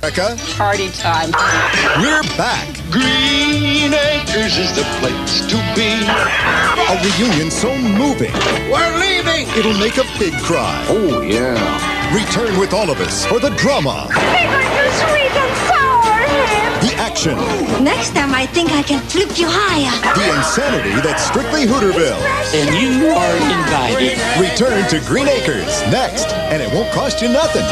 Becca. Party time. We're back. Green Acres is the place to be. A reunion so moving. We're leaving. It'll make a big cry. Oh, yeah. Return with all of us for the drama. They're too sweet and sour. The action. Next time I think I can flip you higher. The insanity that's strictly Hooterville. And you are invited. Return to Green Acres next, and it won't cost you nothing.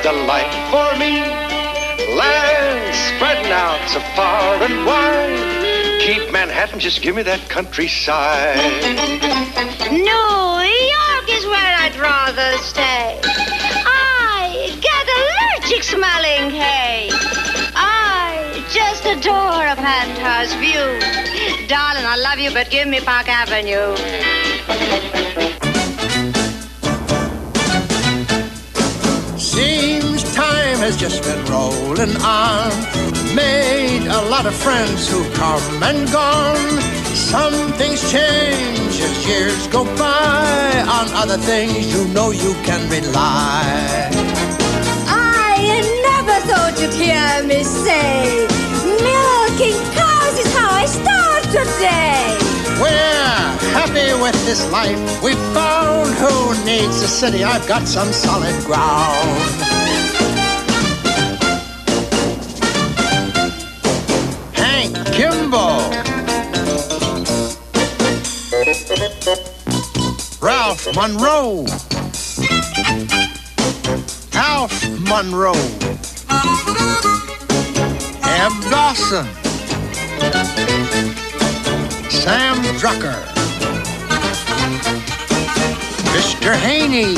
The life for me, land spreading out so far and wide. Keep Manhattan, just give me that countryside. New York is where I'd rather stay. I get allergic smelling hay. I just adore a penthouse view. Darling, I love you, but give me Park Avenue. Seems time has just been rolling on. Made a lot of friends who've come and gone. Some things change as years go by. On other things you know you can rely. I never thought you'd hear me say, milking cows is how I start today. We're happy with this life we found. Who needs a city? I've got some solid ground. Hank Kimball, Ralph Monroe, Alf Monroe, Eb Dawson, Sam Drucker, Mr. Haney.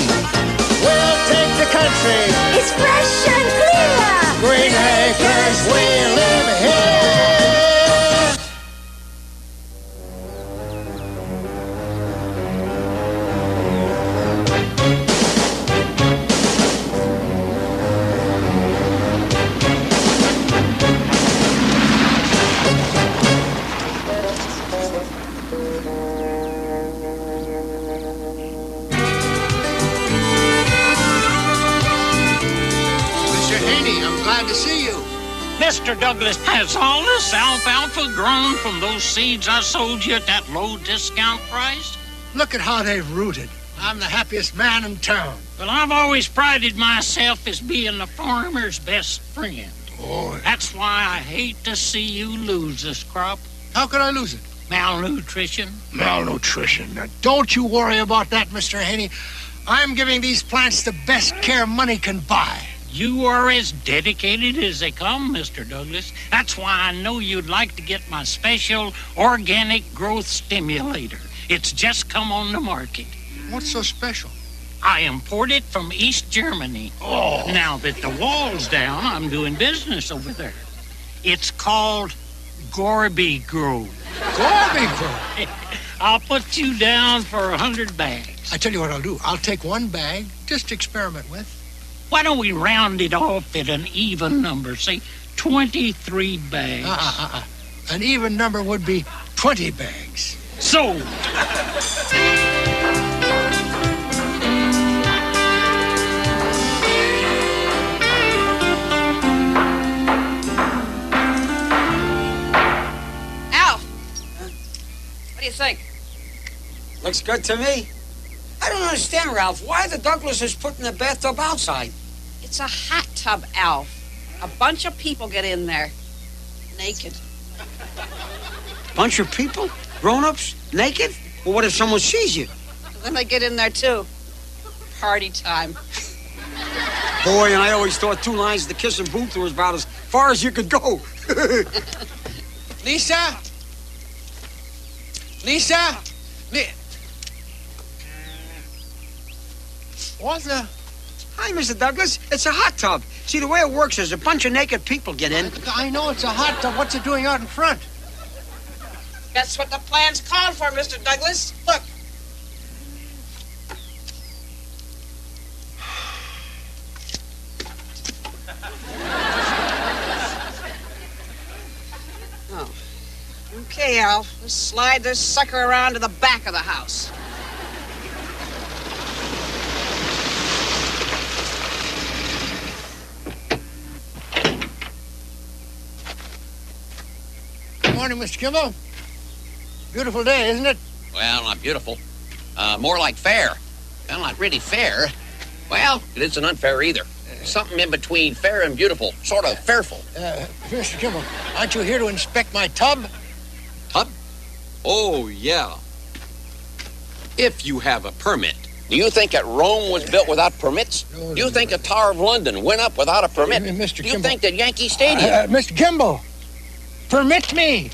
We'll take the country. It's fresh and clear. Green Acres, we live here. Mr. Douglas, has all this alfalfa grown from those seeds I sold you at that low discount price? Look at how they've rooted. I'm the happiest man in town. Well, I've always prided myself as being the farmer's best friend. Boy. That's why I hate to see you lose this crop. How could I lose it? Malnutrition. Malnutrition. Now, don't you worry about that, Mr. Haney. I'm giving these plants the best care money can buy. You are as dedicated as they come, Mr. Douglas. That's why I know you'd like to get my special organic growth stimulator. It's just come on the market. What's so special? I import it from East Germany. Oh. Now that the wall's down, I'm doing business over there. It's called Gorby Grow. Gorby Grow? I'll put you down for 100 bags. I tell you what I'll do. I'll take one bag just to experiment with. Why don't we round it off at an even number, say 23 bags? An even number would be 20 bags. Sold. Alf, what do you think? Looks good to me. I don't understand, Ralph. Why the Douglas is putting the bathtub outside? It's a hot tub, Alf. A bunch of people get in there. Naked. Bunch of people? Grown-ups? Naked? Well, what if someone sees you? Then they get in there, too. Party time. Boy, and I always thought 2 lines of the Kissing Booth was about as far as you could go. Lisa? Lisa? What the? Hi, Mr. Douglas. It's a hot tub. See, the way it works is a bunch of naked people get in. I know it's a hot tub. What's it doing out in front? That's what the plan's called for, Mr. Douglas. Look. Oh. Okay, Alf. Let's slide this sucker around to the back of the house. Good morning, Mr. Kimball. Beautiful day, isn't it? Well, not beautiful. More like fair. Well, not really fair. Well, it isn't unfair either. Something in between fair and beautiful. Sort of fairful. Mr. Kimball, aren't you here to inspect my tub? Tub? Oh, yeah. If you have a permit. Do you think that Rome was built without permits? No, Do you think the Tower of London went up without a permit? Mr. Do you Kimball. think that Yankee Stadium... Mr. Kimball, permit me.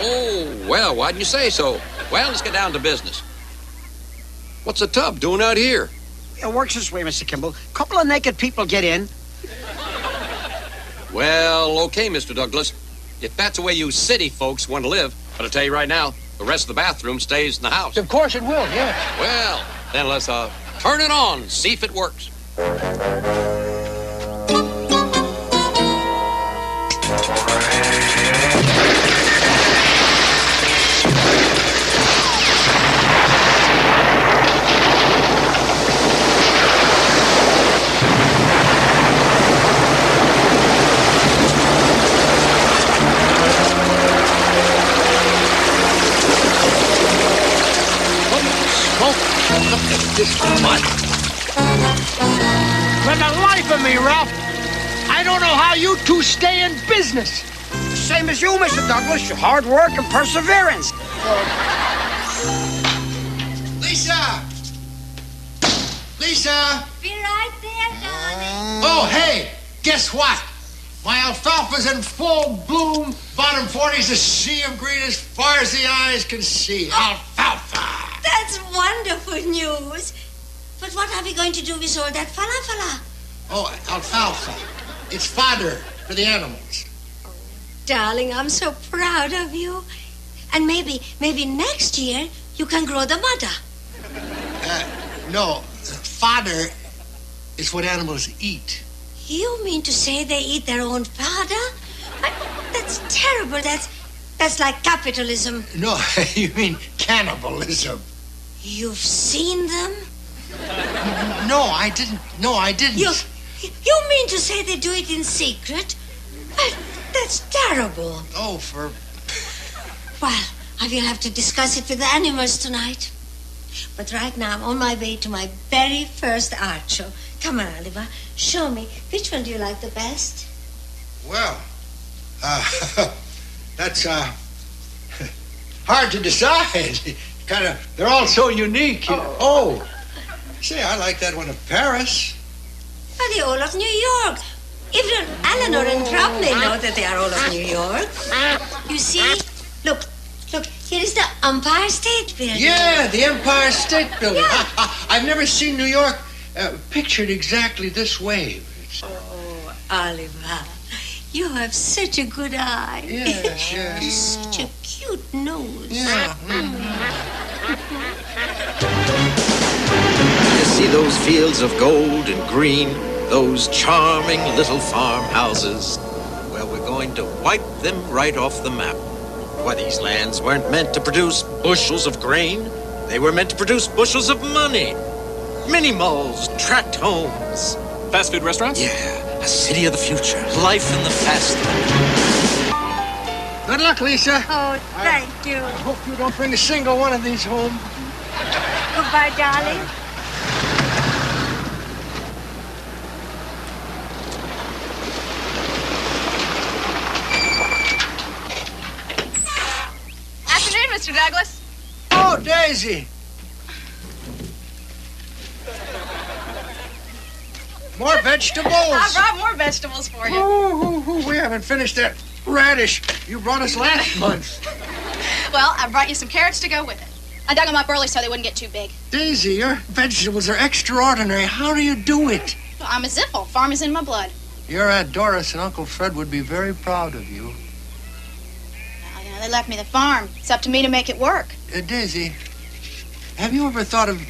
Oh, well, why didn't you say so? Well, let's get down to business. What's a tub doing out here? It works this way, Mr. Kimball. A couple of naked people get in. Well, okay, Mr. Douglas. If that's the way you city folks want to live, but I'll tell you right now, the rest of the bathroom stays in the house. Of course it will, yes. Well, then let's turn it on and see if it works. For the life of me, Ralph, I don't know how you two stay in business. Same as you, Mr. Douglas. Your hard work and perseverance. Lisa! Lisa! Be right there, darling. Oh, hey, guess what? My alfalfa's in full bloom. Bottom 40's a sea of green as far as the eyes can see. Alfalfa! That's wonderful news. But what are we going to do with all that falafala? Oh, alfalfa. It's fodder for the animals. Darling, I'm so proud of you. And maybe next year you can grow the mother. No, fodder is what animals eat. You mean to say they eat their own fodder? That's terrible. That's like capitalism. No, you mean cannibalism. You've seen them? No, I didn't. You mean to say they do it in secret? That's terrible. Oh, for... Well, I will have to discuss it with the animals tonight. But right now, I'm on my way to my very first art show. Come on, Oliver. Show me. Which one do you like the best? Well, that's, hard to decide. They're all so unique. Oh, say, I like that one of Paris. But they're all of New York. Even Eleanor and Cromley know that they are all of New York. You see? Look, here is the Empire State Building. Yeah, the Empire State Building. Yeah. I've never seen New York pictured exactly this way. Oh, Oliver, you have such a good eye. Yes. Such a cute nose. Yeah. You see those fields of gold and green, those charming little farmhouses? Well, we're going to wipe them right off the map. Why, these lands weren't meant to produce bushels of grain. They were meant to produce bushels of money. Mini malls, tract homes. Fast food restaurants? Yeah, a city of the future. Life in the fast lane. Good luck, Lisa. Oh, thank you. I hope you don't bring a single one of these home. Goodbye, darling. Afternoon, Mr. Douglas. Oh, Daisy. More vegetables. I brought more vegetables for you. We haven't finished that radish you brought us last month. Well, I brought you some carrots to go with it. I dug them up early so they wouldn't get too big. Daisy, your vegetables are extraordinary. How do you do it? Well, I'm a Ziffel. Farm is in my blood. Your Aunt Doris and Uncle Fred would be very proud of you. Well, Now, they left me the farm. It's up to me to make it work. Daisy, have you ever thought of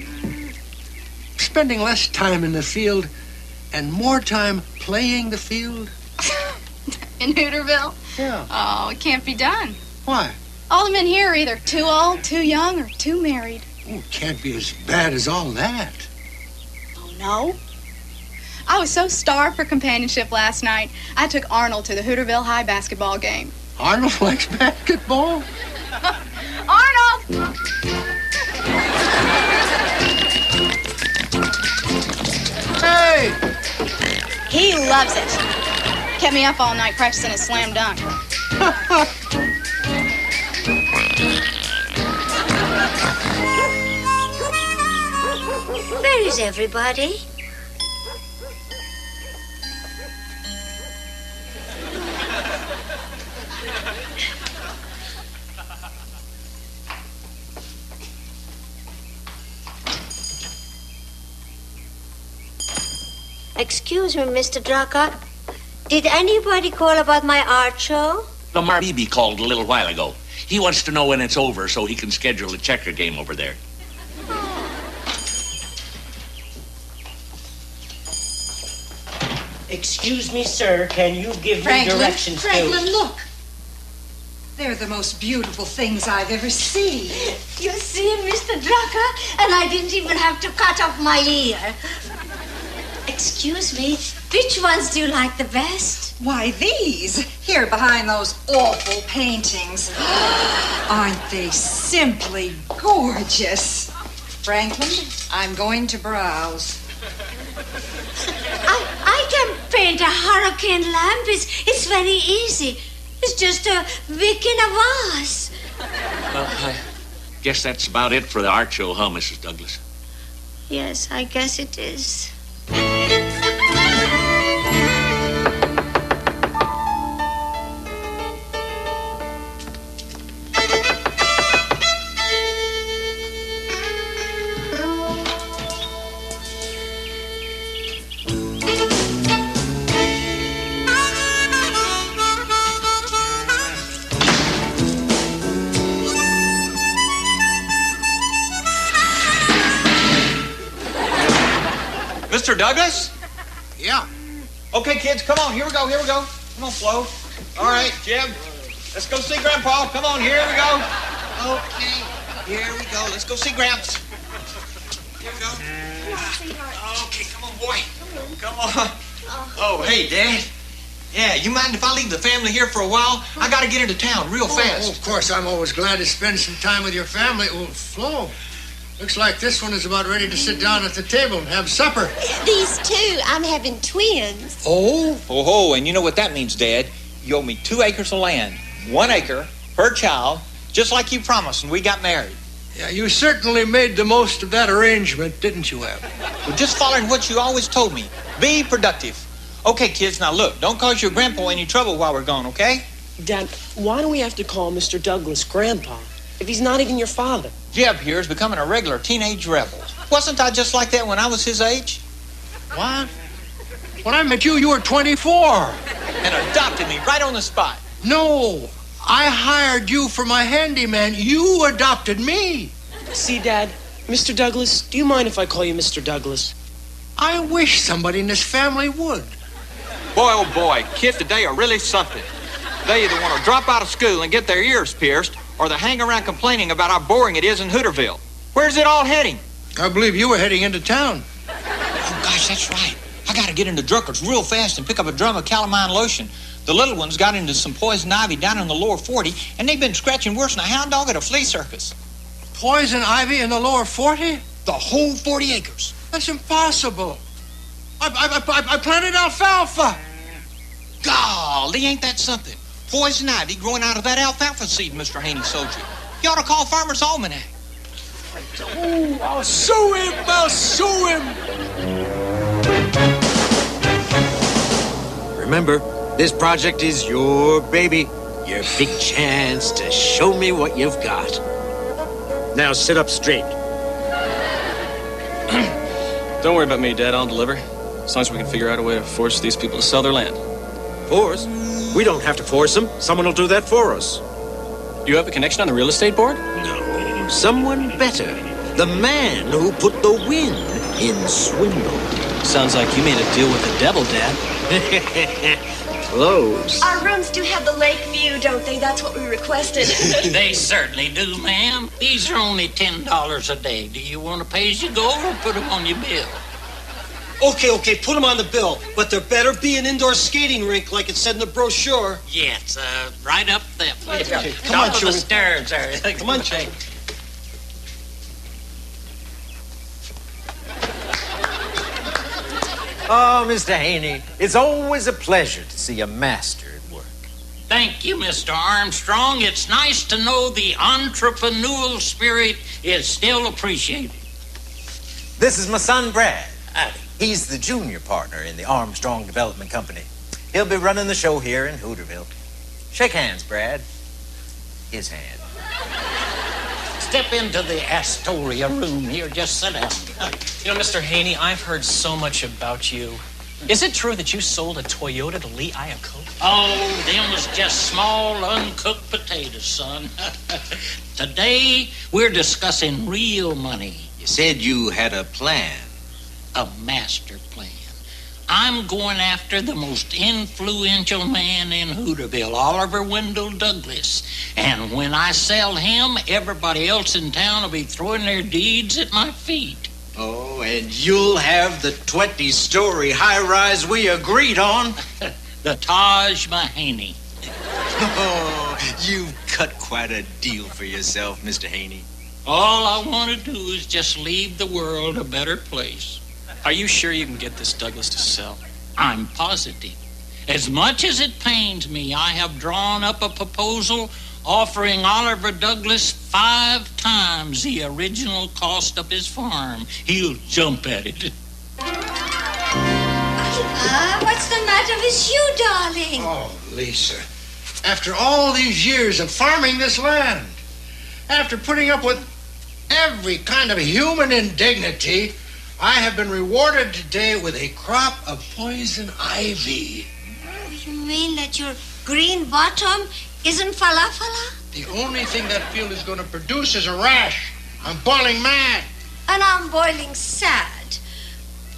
spending less time in the field and more time playing the field? In Hooterville? Yeah. Oh, it can't be done. Why? All the men here are either too old, too young, or too married. Oh, it can't be as bad as all that. Oh, no? I was so starved for companionship last night, I took Arnold to the Hooterville High basketball game. Arnold likes basketball? Arnold! Hey! He loves it. Kept me up all night practicing a slam dunk. Where is everybody? Excuse me, Mr. Drucker. Did anybody call about my art show? The Marby called a little while ago. He wants to know when it's over so he can schedule a checker game over there. Excuse me, sir. Can you give me directions, Franklin, please? look. They're the most beautiful things I've ever seen. You see, Mr. Drucker, and I didn't even have to cut off my ear. Excuse me, which ones do you like the best? Why, these, here behind those awful paintings. Aren't they simply gorgeous? Franklin, I'm going to browse. I can paint a hurricane lamp. It's very easy. It's just a wick in a vase. I guess that's about it for the art show, huh, Mrs. Douglas? Yes, I guess it is. Mr. Douglas? Yeah. Okay, kids, come on. Here we go. Come on, Flo. All right, Jim. Let's go see Grandpa. Come on, here we go. Okay, here we go. Let's go see Gramps. Here we go. Okay, come on, boy. Come on. Oh, hey, Dad. Yeah, you mind if I leave the family here for a while? I gotta get into town real fast. Oh, of course, I'm always glad to spend some time with your family. Oh, Flo, looks like this one is about ready to sit down at the table and have supper. These two, I'm having twins. Oh? Oh, and you know what that means, Dad? You owe me 2 acres of land. 1 acre per child, just like you promised when we got married. Yeah, you certainly made the most of that arrangement, didn't you, Eb? Well, just following what you always told me. Be productive. Okay, kids, now look, don't cause your grandpa any trouble while we're gone, okay? Dad, why do we have to call Mr. Douglas Grandpa if he's not even your father? Jeb here is becoming a regular teenage rebel. Wasn't I just like that when I was his age? What? When I met you, you were 24. And adopted me right on the spot. No, I hired you for my handyman. You adopted me. See, Dad, Mr. Douglas, do you mind if I call you Mr. Douglas? I wish somebody in this family would. Boy, oh boy, kids today are really something. They either want to drop out of school and get their ears pierced, or they hang around complaining about how boring it is in Hooterville. Where's it all heading? I believe you were heading into town. Oh, gosh, that's right. I got to get into Drucker's real fast and pick up a drum of calamine lotion. The little ones got into some poison ivy down in the lower 40, and they've been scratching worse than a hound dog at a flea circus. Poison ivy in the lower 40? The whole 40 acres. That's impossible. I planted alfalfa. Golly, ain't that something? Poison ivy growing out of that alfalfa seed, Mr. Haney sold you. You ought to call Farmer's Almanac. Oh, I'll sue him. I'll sue him. Remember, this project is your baby. Your big chance to show me what you've got. Now sit up straight. Don't worry about me, Dad. I'll deliver. As long as we can figure out a way to force these people to sell their land. Force? We don't have to force them. Someone will do that for us. Do you have a connection on the real estate board? No, someone better. The man who put the wind in Swindle. Sounds like you made a deal with the devil, Dad. Close. Our rooms do have the lake view, don't they? That's what we requested. They certainly do, ma'am. These are only $10 a day. Do you want to pay as you go or put them on your bill? Okay, put them on the bill. But there better be an indoor skating rink like it said in the brochure. Yeah, it's right up there. Okay, come Top on, of the Chewie. stairs there. Come on, Jay. Oh, Mr. Haney, it's always a pleasure to see a master at work. Thank you, Mr. Armstrong. It's nice to know the entrepreneurial spirit is still appreciated. This is my son, Brad. He's the junior partner in the Armstrong Development Company. He'll be running the show here in Hooterville. Shake hands, Brad. His hand. Step into the Astoria room here. Just sit down. You know, Mr. Haney, I've heard so much about you. Is it true that you sold a Toyota to Lee Iacocca? Oh, them was just small, uncooked potatoes, son. Today, we're discussing real money. You said you had a plan. A master plan. I'm going after the most influential man in Hooterville, Oliver Wendell Douglas. And when I sell him, everybody else in town will be throwing their deeds at my feet. Oh, and you'll have the 20-story high-rise we agreed on. The Taj Mahal. Oh, you've cut quite a deal for yourself, Mr. Haney. All I want to do is just leave the world a better place. Are you sure you can get this Douglas to sell? I'm positive. As much as it pains me, I have drawn up a proposal offering Oliver Douglas 5 times the original cost of his farm. He'll jump at it. What's the matter with you, darling? Oh, Lisa, after all these years of farming this land, after putting up with every kind of human indignity, I have been rewarded today with a crop of poison ivy. You mean that your green bottom isn't falafala? The only thing that field is going to produce is a rash. I'm boiling mad. And I'm boiling sad.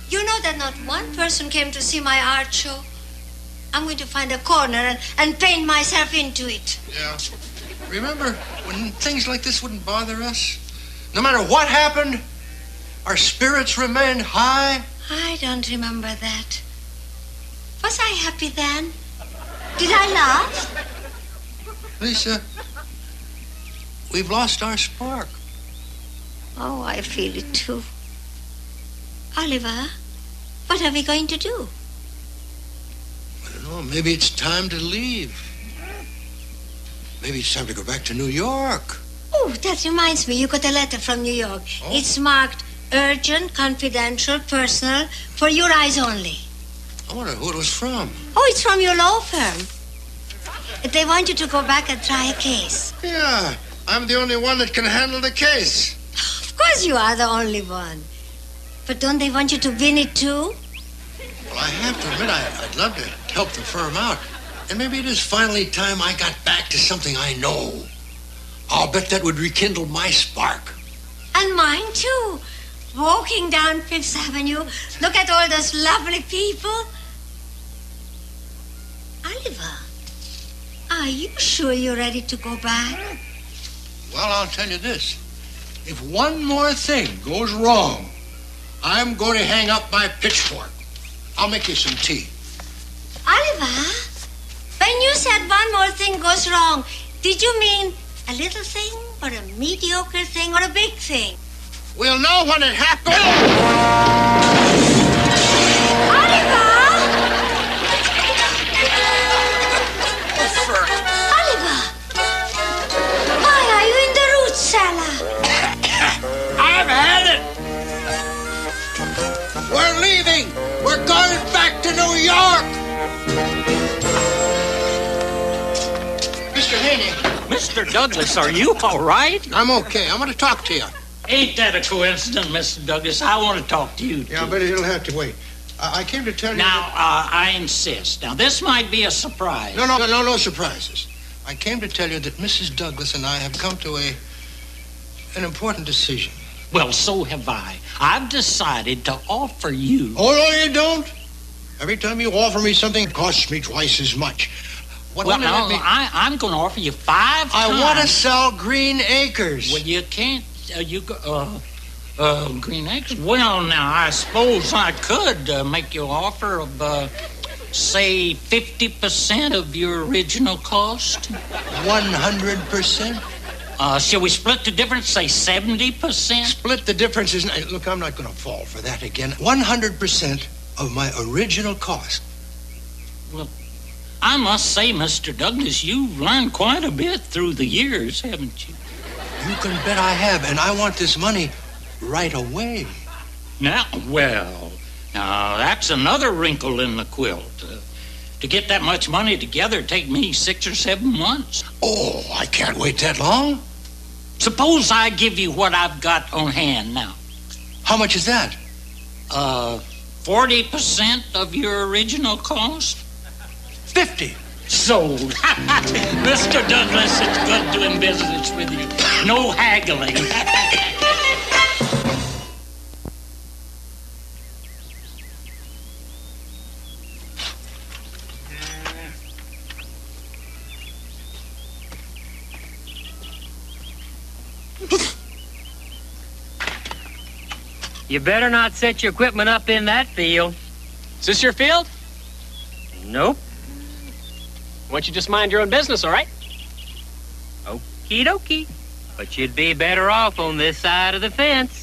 You know that not one person came to see my art show? I'm going to find a corner and paint myself into it. Yeah. Remember when things like this wouldn't bother us? No matter what happened, our spirits remained high. I don't remember that. Was I happy then? Did I laugh? Lisa, we've lost our spark. Oh, I feel it too. Oliver, what are we going to do? I don't know. Maybe it's time to leave. Maybe it's time to go back to New York. Oh, that reminds me. You got a letter from New York. Oh. It's marked urgent, confidential, personal, for your eyes only. I wonder who it was from. Oh, it's from your law firm. They want you to go back and try a case. Yeah, I'm the only one that can handle the case. Of course you are the only one. But don't they want you to win it too? Well, I have to admit, I'd love to help the firm out. And maybe it is finally time I got back to something I know. I'll bet that would rekindle my spark. And mine too. Walking down Fifth Avenue, look at all those lovely people. Oliver, are you sure you're ready to go back? Well, I'll tell you this. If one more thing goes wrong, I'm going to hang up my pitchfork. I'll make you some tea. Oliver, when you said one more thing goes wrong, did you mean a little thing or a mediocre thing or a big thing? We'll know when it happens. Oliver! Oliver! Why are you in the root cellar? I've had it! We're leaving! We're going back to New York! Mr. Haney. Mr. Douglas, are you all right? I'm okay. I want to talk to you. Ain't that a coincidence, Mr. Douglas? I want to talk to you, too. Yeah, but it'll have to wait. I came to tell you... Now, I insist. Now, this might be a surprise. No surprises. I came to tell you that Mrs. Douglas and I have come to an important decision. Well, so have I. I've decided to offer you... Oh, no, you don't. Every time you offer me something, it costs me twice as much. I'm going to offer you 5 times. I want to sell Green Acres. Well, you can't... Green Acres? Well, now, I suppose I could make you an offer of, say, 50% of your original cost. 100%? Shall we split the difference, say 70%? Split the difference is... Look, I'm not going to fall for that again. 100% of my original cost. Well, I must say, Mr. Douglas, you've learned quite a bit through the years, haven't you? You can bet I have, and I want this money right away. Now, that's another wrinkle in the quilt. To get that much money together, it'd take me 6 or 7 months. Oh, I can't wait that long. Suppose I give you what I've got on hand now. How much is that? 40% of your original cost? 50. Sold. Mr. Douglas, it's good doing business with you. No haggling. You better not set your equipment up in that field. Is this your field? Nope. Why don't you just mind your own business, all right? Okie dokie. But you'd be better off on this side of the fence.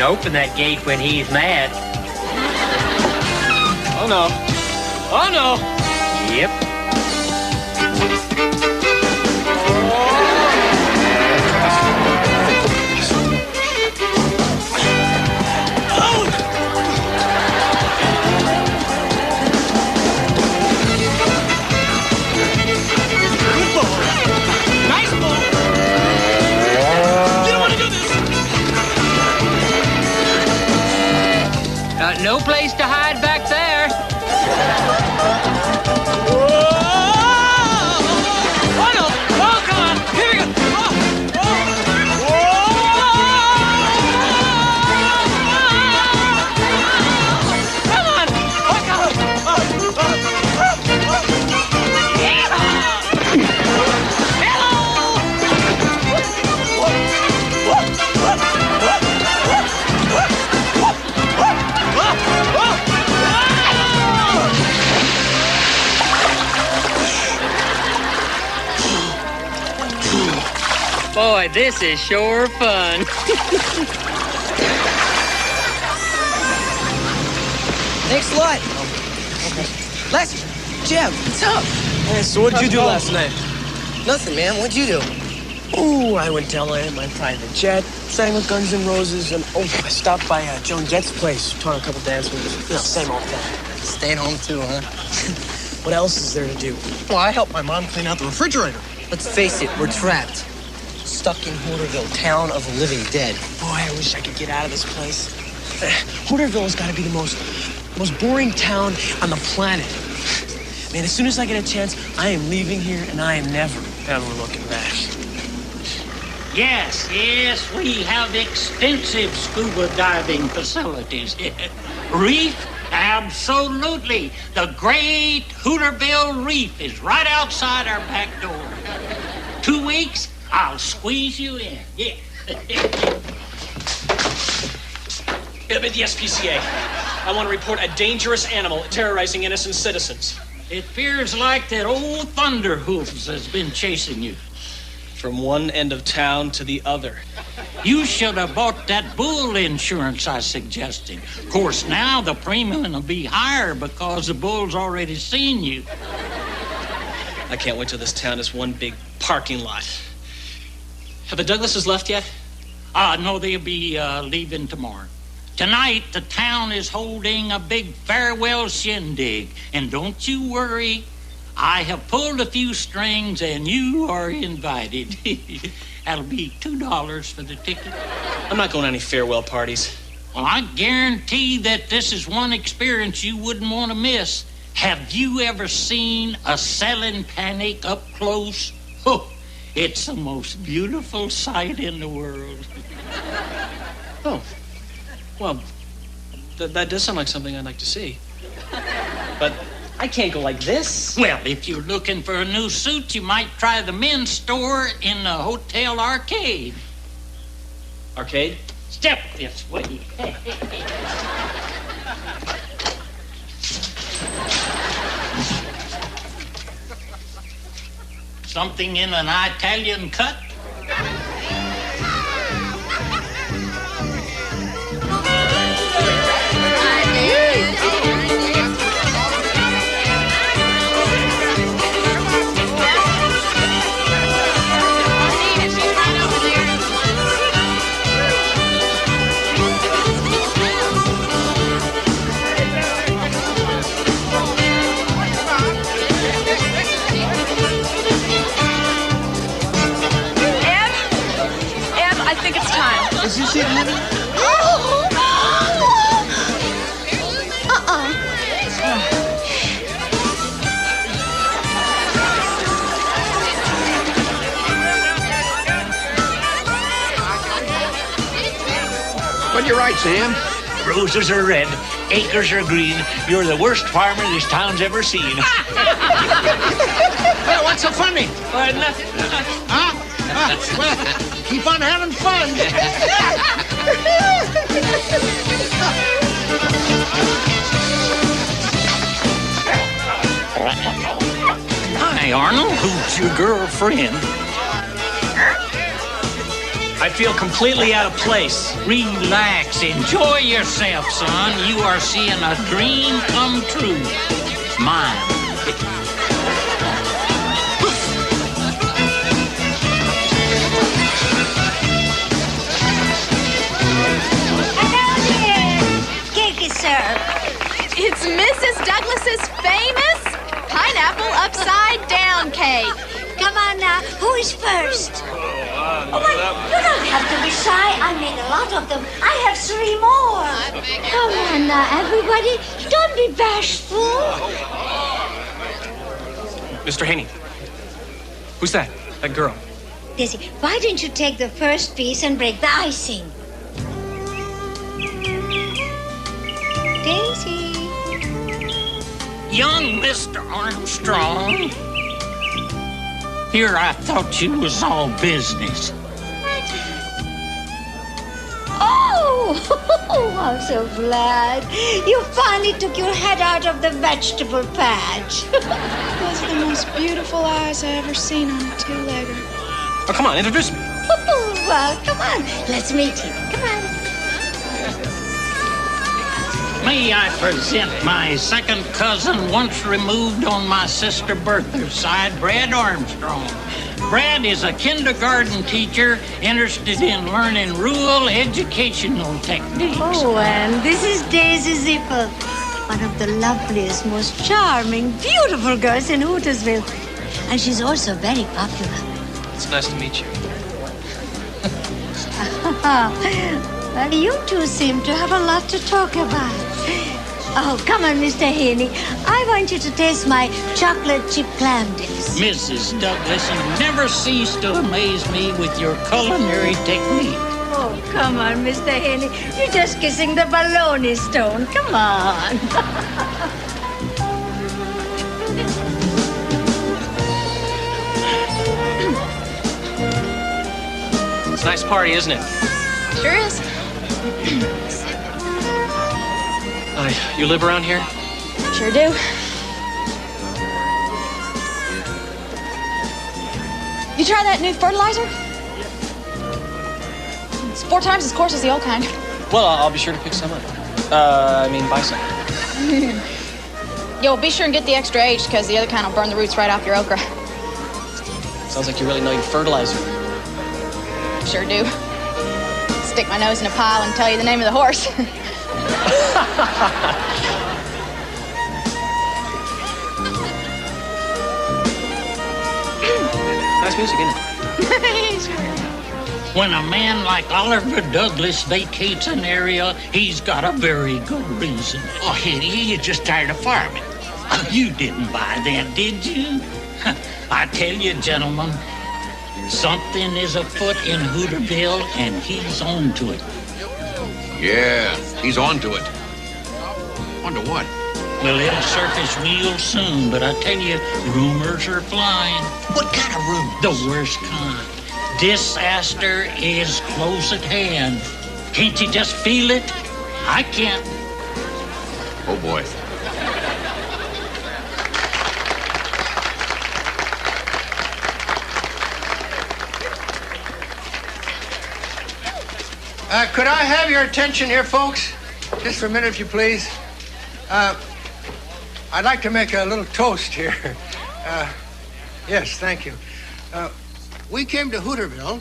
Open that gate when he's mad. Oh, no. Oh, no. Yep. No place to hide back there. Oh, no. Oh, come on. Here we go. Come on. Boy, this is sure fun. Thanks a lot. Lester, Jeb, what's up? Hey, so what'd you do last night? Nothing, man. What'd you do? Oh, I went to LA in my private jet, sang with Guns N' Roses, and I stopped by Joan Jett's place, taught a couple dance moves. You know, same old thing. Stayed home too, huh? What else is there to do? Well, I helped my mom clean out the refrigerator. Let's face it, we're trapped. Stuck in Hooterville, town of the living dead. Boy, I wish I could get out of this place. Hooterville has got to be the most boring town on the planet. Man, as soon as I get a chance, I am leaving here, and I am never, ever looking back. Yes, we have extensive scuba diving facilities. Reef? Absolutely. The great Hooterville Reef is right outside our back door. 2 weeks, I'll squeeze you in. Yeah. At the SPCA, I want to report a dangerous animal terrorizing innocent citizens. It appears like that old Thunder Hooves has been chasing you. from one end of town to the other. You should have bought that bull insurance I suggested. Of course, now the premium will be higher because the bull's already seen you. I can't wait till this town is one big parking lot. Have the Douglases left yet? No, they'll be leaving tomorrow. Tonight, the town is holding a big farewell shindig. And don't you worry, I have pulled a few strings and you are invited. That'll be $2 for the ticket. I'm not going to any farewell parties. Well, I guarantee that this is one experience you wouldn't want to miss. Have you ever seen a selling panic up close? Oh, it's the most beautiful sight in the world. Oh, well, that does sound like something I'd like to see. But I can't go like this. Well, if you're looking for a new suit, you might try the men's store in the hotel arcade. Arcade? Step this way. Something in an Italian cut? Is this it, Livy? What you write, Sam? Roses are red, acres are green. You're the worst farmer this town's ever seen. Well, what's so funny? Nothing. Huh? Well, keep on having fun. Hi, Arnold. Who's your girlfriend? I feel completely out of place. Relax. Enjoy yourself, son. You are seeing a dream come true. Mine. It's Mrs. Douglas's famous pineapple upside down cake. Come on now, who is first? Oh, but you don't have to be shy. I made a lot of them. I have 3 more. Come on now, everybody. Don't be bashful. Mr. Haney. Who's that? That girl. Daisy, why don't you take the first piece and break the icing? Daisy. Young Mr. Armstrong. Here, I thought you was all business. Oh, I'm so glad. You finally took your head out of the vegetable patch. Those are the most beautiful eyes I ever seen on a two-legger. Oh, come on, introduce me. Well, come on. Let's meet you. Come on. May I present my second cousin, once removed on my sister Bertha's side, Brad Armstrong. Brad is a kindergarten teacher interested in learning rural educational techniques. Oh, and this is Daisy Ziffel, one of the loveliest, most charming, beautiful girls in Hooterville. And she's also very popular. It's nice to meet you. Well, you two seem to have a lot to talk about. Oh, come on, Mr. Haney. I want you to taste my chocolate chip clam dips. Mrs. Douglas, you never cease to amaze me with your culinary technique. Oh, come on, Mr. Haney. You're just kissing the baloney stone. Come on. It's a nice party, isn't it? Sure is. You live around here? Sure do. You try that new fertilizer? It's 4 times as coarse as the old kind. Well, I'll be sure to pick some up. Buy some. Yo, be sure and get the extra H, because the other kind will burn the roots right off your okra. Sounds like you really know your fertilizer. Sure do. Stick my nose in a pile and tell you the name of the horse. Nice music, isn't it? When a man like Oliver Douglas vacates an area, he's got a very good reason. Oh, Haney, you're just tired of farming. You didn't buy that, did you? I tell you, gentlemen, something is afoot in Hooterville, and he's on to it. Yeah, he's on to it. On to what? Well, it'll surface real soon, but I tell you, rumors are flying. What kind of rumors? The worst kind. Disaster is close at hand. Can't you just feel it? I can't. Oh, boy. Could I have your attention here, folks? Just for a minute, if you please. I'd like to make a little toast here. Yes, thank you. We came to Hooterville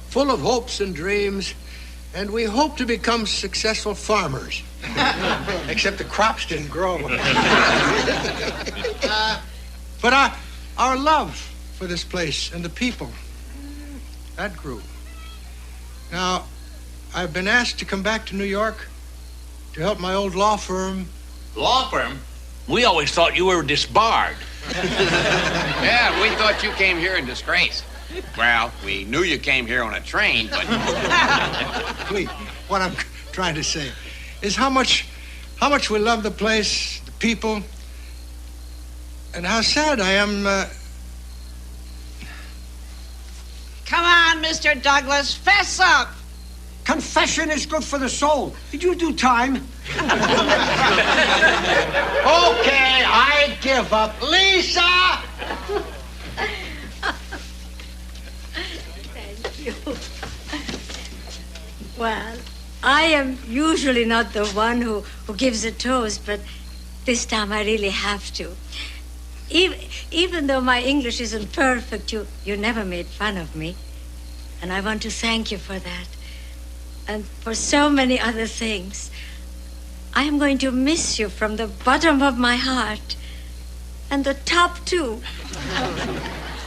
full of hopes and dreams, and we hope to become successful farmers. Except the crops didn't grow. But our love for this place and the people, that grew. Now, I've been asked to come back to New York to help my old law firm. Law firm? We always thought you were disbarred. Yeah, we thought you came here in disgrace. Well, we knew you came here on a train, but... Please, what I'm trying to say is how much we love the place, the people, and how sad I am. Come on, Mr. Douglas, fess up. Confession is good for the soul. Did you do time? Okay, I give up. Lisa! Thank you. Well, I am usually not the one who gives a toast, but this time I really have to. Even though my English isn't perfect, you never made fun of me. And I want to thank you for that. And for so many other things. I am going to miss you from the bottom of my heart. And the top, too.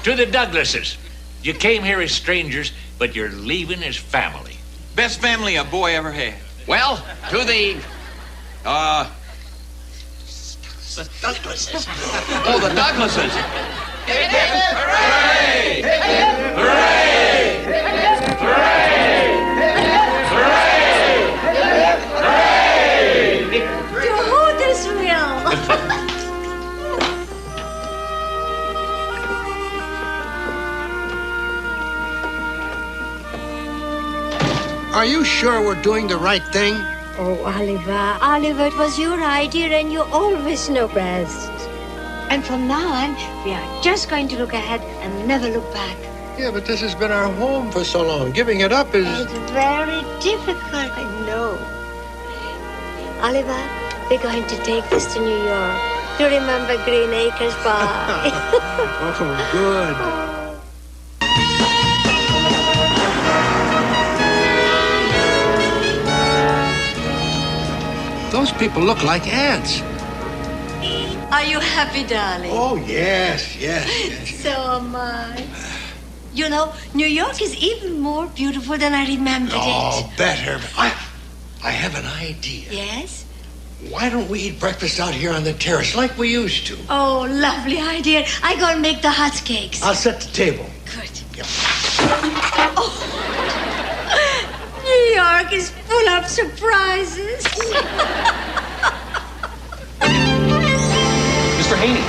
To the Douglases. You came here as strangers, but you're leaving as family. Best family a boy ever had. Well, to the... The Douglases. Oh, the Douglases. Hip, hip, hooray! Hip, hip, hooray! Hip, hip, hooray! To Hootersville! Are you sure we're doing the right thing? Oh, Oliver, it was your idea and you always know best. And from now on, we are just going to look ahead and never look back. Yeah, but this has been our home for so long. Giving it up is... It's very difficult, I know. Oliver, we're going to take this to New York to remember Green Acres Bye. Oh, good. Those people look like ants. Are you happy, darling? Oh, yes. So am I. You know, New York is even more beautiful than I remembered it. Oh, better. I have an idea. Yes? Why don't we eat breakfast out here on the terrace like we used to? Oh, lovely idea. I go and make the hot cakes. I'll set the table. Good. Yep. Oh. New York is full of surprises. Mr. Haney,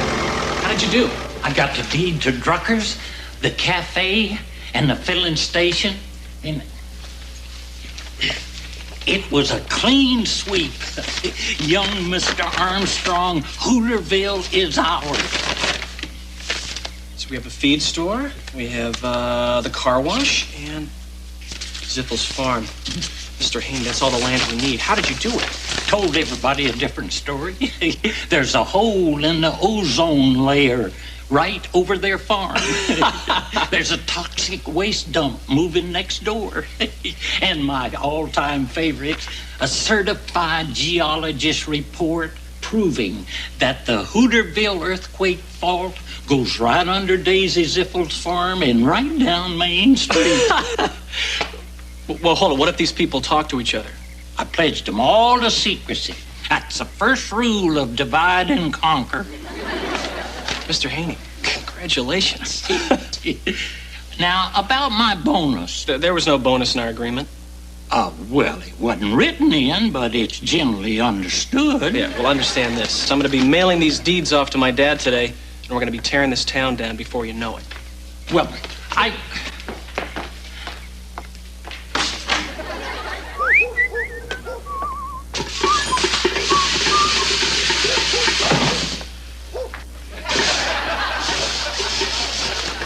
how did you do? I got the deed to Drucker's, the cafe, and the filling station, and it was a clean sweep. Young Mr. Armstrong, Hooterville is ours. It's So we have a feed store, we have the car wash, and Ziffel's farm. Mr. Haney, that's all the land we need. How did you do it? Told everybody a different story. There's a hole in the ozone layer right over their farm. There's a toxic waste dump moving next door. And my all-time favorite, a certified geologist report proving that the Hooterville earthquake fault goes right under Daisy Ziffel's farm and right down Main Street. Well, hold on. What if these people talk to each other? I pledged them all to secrecy. That's the first rule of divide and conquer. Mr. Haney, congratulations. Now, about my bonus. There was no bonus in our agreement. Well, it wasn't written in, but it's generally understood. Yeah, well, understand this. So I'm going to be mailing these deeds off to my dad today, and we're going to be tearing this town down before you know it. Well,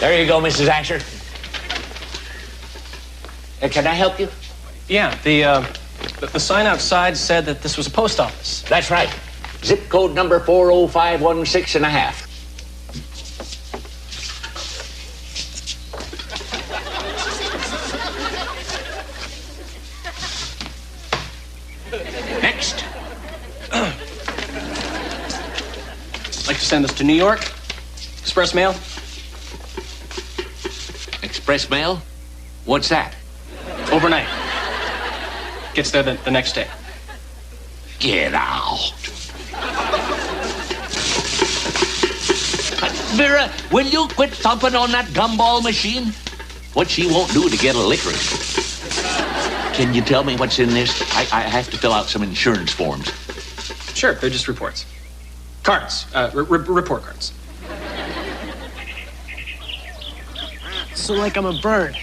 There you go, Mrs. Asher. Can I help you? Yeah, the sign outside said that this was a post office. That's right. Zip code number 40516 and a half. Next. Like to send this to New York? Express mail? Express mail? What's that? Overnight. Gets there the next day. Get out. Vera, will you quit thumping on that gumball machine? What she won't do to get a licorice. Can you tell me what's in this? I have to fill out some insurance forms. Sure, they're just reports. Cards. Report cards. So like I'm a bird,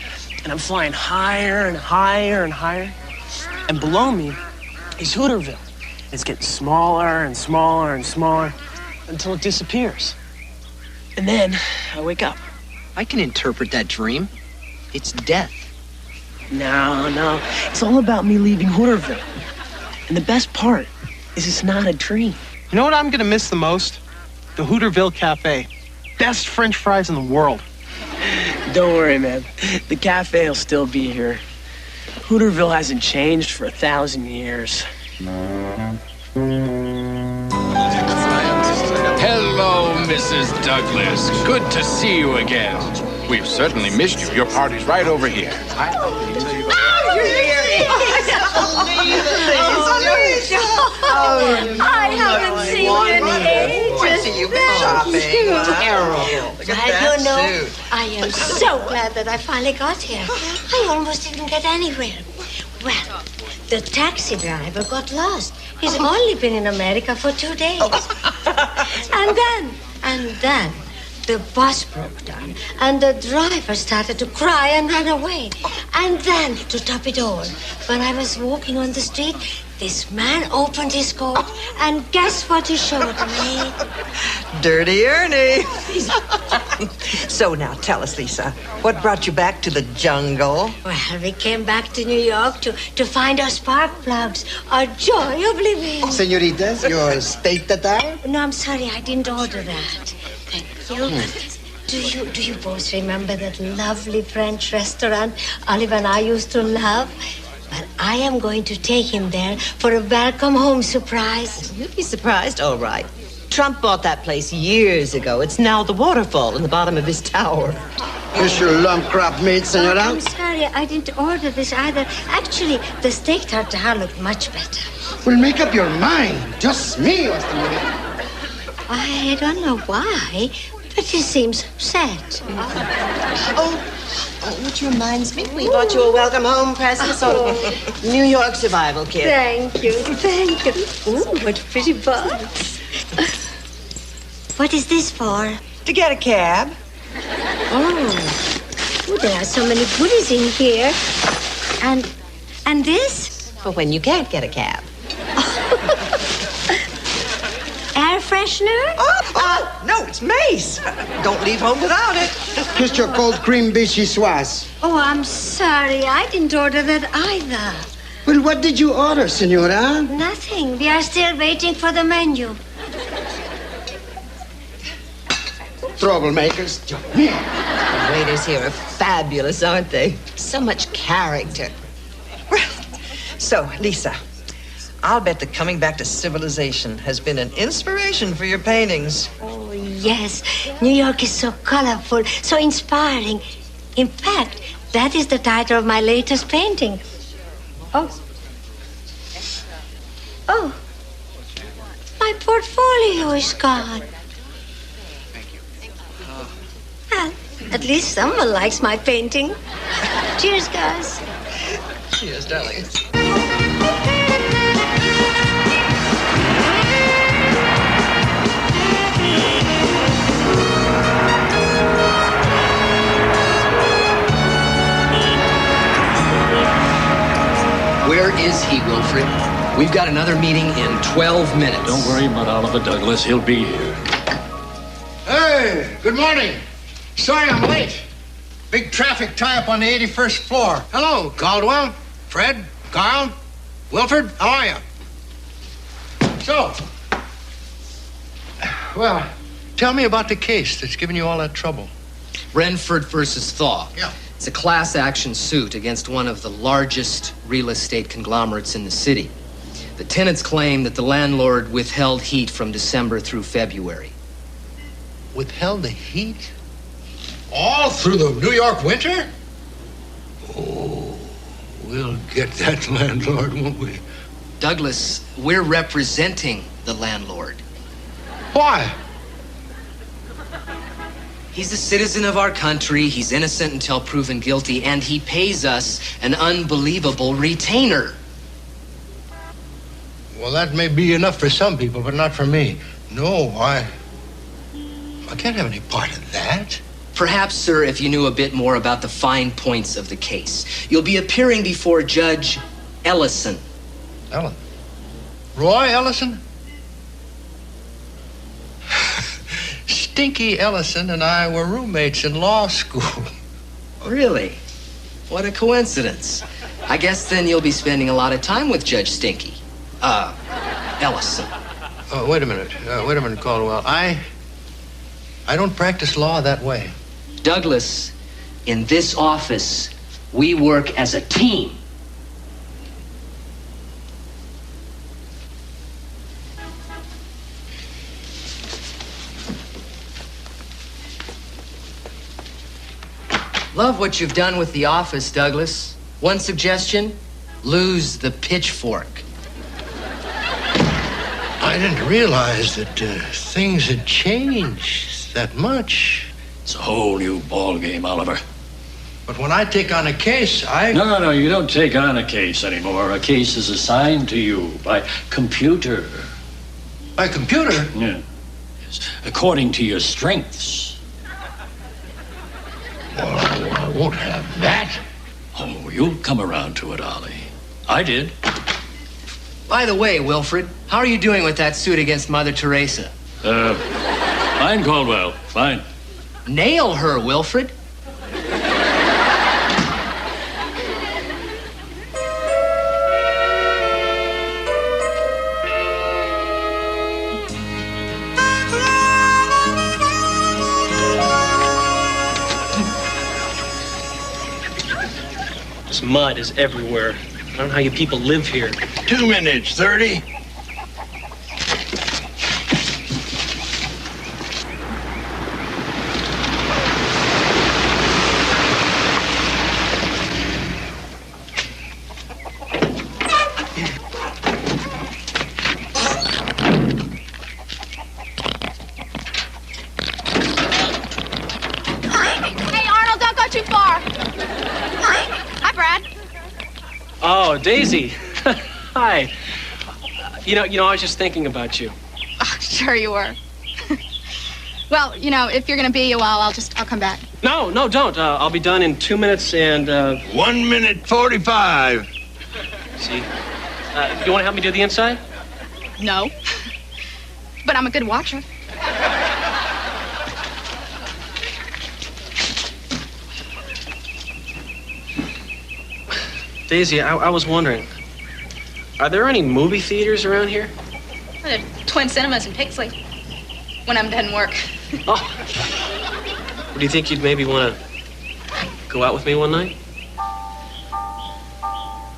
and I'm flying higher and higher and higher. And below me is Hooterville. It's getting smaller and smaller and smaller until it disappears. And then I wake up. I can interpret that dream. It's death. No. It's all about me leaving Hooterville. And the best part is it's not a dream. You know what I'm gonna miss the most? The Hooterville Cafe. Best French fries in the world. Don't worry, man. The cafe will still be here. Hooterville hasn't changed for 1,000 years. Hello, Mrs. Douglas. Good to see you again. We've certainly missed you. Your party's right over here. I haven't seen you in ages. You've been shopping. Terrible. Look at that suit. I am so glad that I finally got here. I almost didn't get anywhere. Well, the taxi driver got lost. He's only been in America for 2 days. And then, the bus broke down, and the driver started to cry and ran away. And then, to top it all, when I was walking on the street, this man opened his coat, and guess what he showed me? Dirty Ernie. So now, tell us, Lisa, what brought you back to the jungle? Well, we came back to New York to find our spark plugs, our joy of living. Senoritas, your steak tartare? No, I'm sorry, I didn't order that. Thank you. Do you both remember that lovely French restaurant Olive and I used to love? Well, I am going to take him there for a welcome home surprise. You'd be surprised. All right. Trump bought that place years ago. It's now the waterfall in the bottom of his tower. Here's your lump crab meat, senora. I'm sorry, I didn't order this either. Actually, the steak tartare looked much better. Well, make up your mind. Just me, senora. I don't know why, but he seems sad. Which reminds me, we bought you a welcome home present, sort of New York survival kit. Thank you. Ooh, what a pretty box. What is this for? To get a cab. Oh, there are so many goodies in here. And this? For when you can't get a cab. Air fresh freshener? No, it's mace. Don't leave home without it. Just your cold cream vichyssoise. Oh, I'm sorry. I didn't order that either. Well, what did you order, senora? Nothing. We are still waiting for the menu. Troublemakers. The waiters here are fabulous, aren't they? So much character. Well, so, Lisa, I'll bet that coming back to civilization has been an inspiration for your paintings. Oh, yes. New York is so colorful, so inspiring. In fact, that is the title of my latest painting. Oh. Oh. My portfolio is gone. Well, at least someone likes my painting. Cheers, guys. Cheers, darling. Where is he, Wilfred? We've got another meeting in 12 minutes. Don't worry about Oliver Douglas. He'll be here. Hey, good morning. Sorry I'm late. Big traffic tie-up on the 81st floor. Hello, Caldwell, Fred, Carl, Wilfred, how are you? So, well, tell me about the case that's giving you all that trouble. Renford versus Thaw. Yeah. It's a class action suit against one of the largest real estate conglomerates in the city. The tenants claim that the landlord withheld heat from December through February. Withheld the heat? All through the New York winter? Oh, we'll get that landlord, won't we? Douglas, we're representing the landlord. Why? He's a citizen of our country. He's innocent until proven guilty, and he pays us an unbelievable retainer. Well, that may be enough for some people, but not for me. No, I can't have any part of that. Perhaps, sir, if you knew a bit more about the fine points of the case. You'll be appearing before Judge Ellison. Roy Ellison? Stinky Ellison and I were roommates in law school. Really? What a coincidence. I guess then you'll be spending a lot of time with Judge Stinky. Ellison. Oh, wait a minute, Caldwell. I don't practice law that way. Douglas, in this office, we work as a team. Love what you've done with the office, Douglas. One suggestion, lose the pitchfork. I didn't realize that things had changed that much. It's a whole new ball game, Oliver. But when I take on a case, No, you don't take on a case anymore. A case is assigned to you by computer. By computer? Yeah. Yes. According to your strengths. Well, I won't have that. Oh, you'll come around to it, Ollie. I did. By the way, Wilfred, how are you doing with that suit against Mother Teresa? Fine, Caldwell. Fine. Nail her, Wilfred. This mud is everywhere. I don't know how you people live here. 2 minutes, 30. Oh, Daisy. Hi. You know, I was just thinking about you. Oh, sure you were. Well, if you're gonna be a while, I'll come back. No, don't. I'll be done in 2 minutes and, 1 minute 45. See? You want to help me do the inside? No. But I'm a good watcher. Daisy, I was wondering, are there any movie theaters around here? There are twin cinemas in Pixley. When I'm done work. Oh. Do you think you'd maybe want to go out with me one night?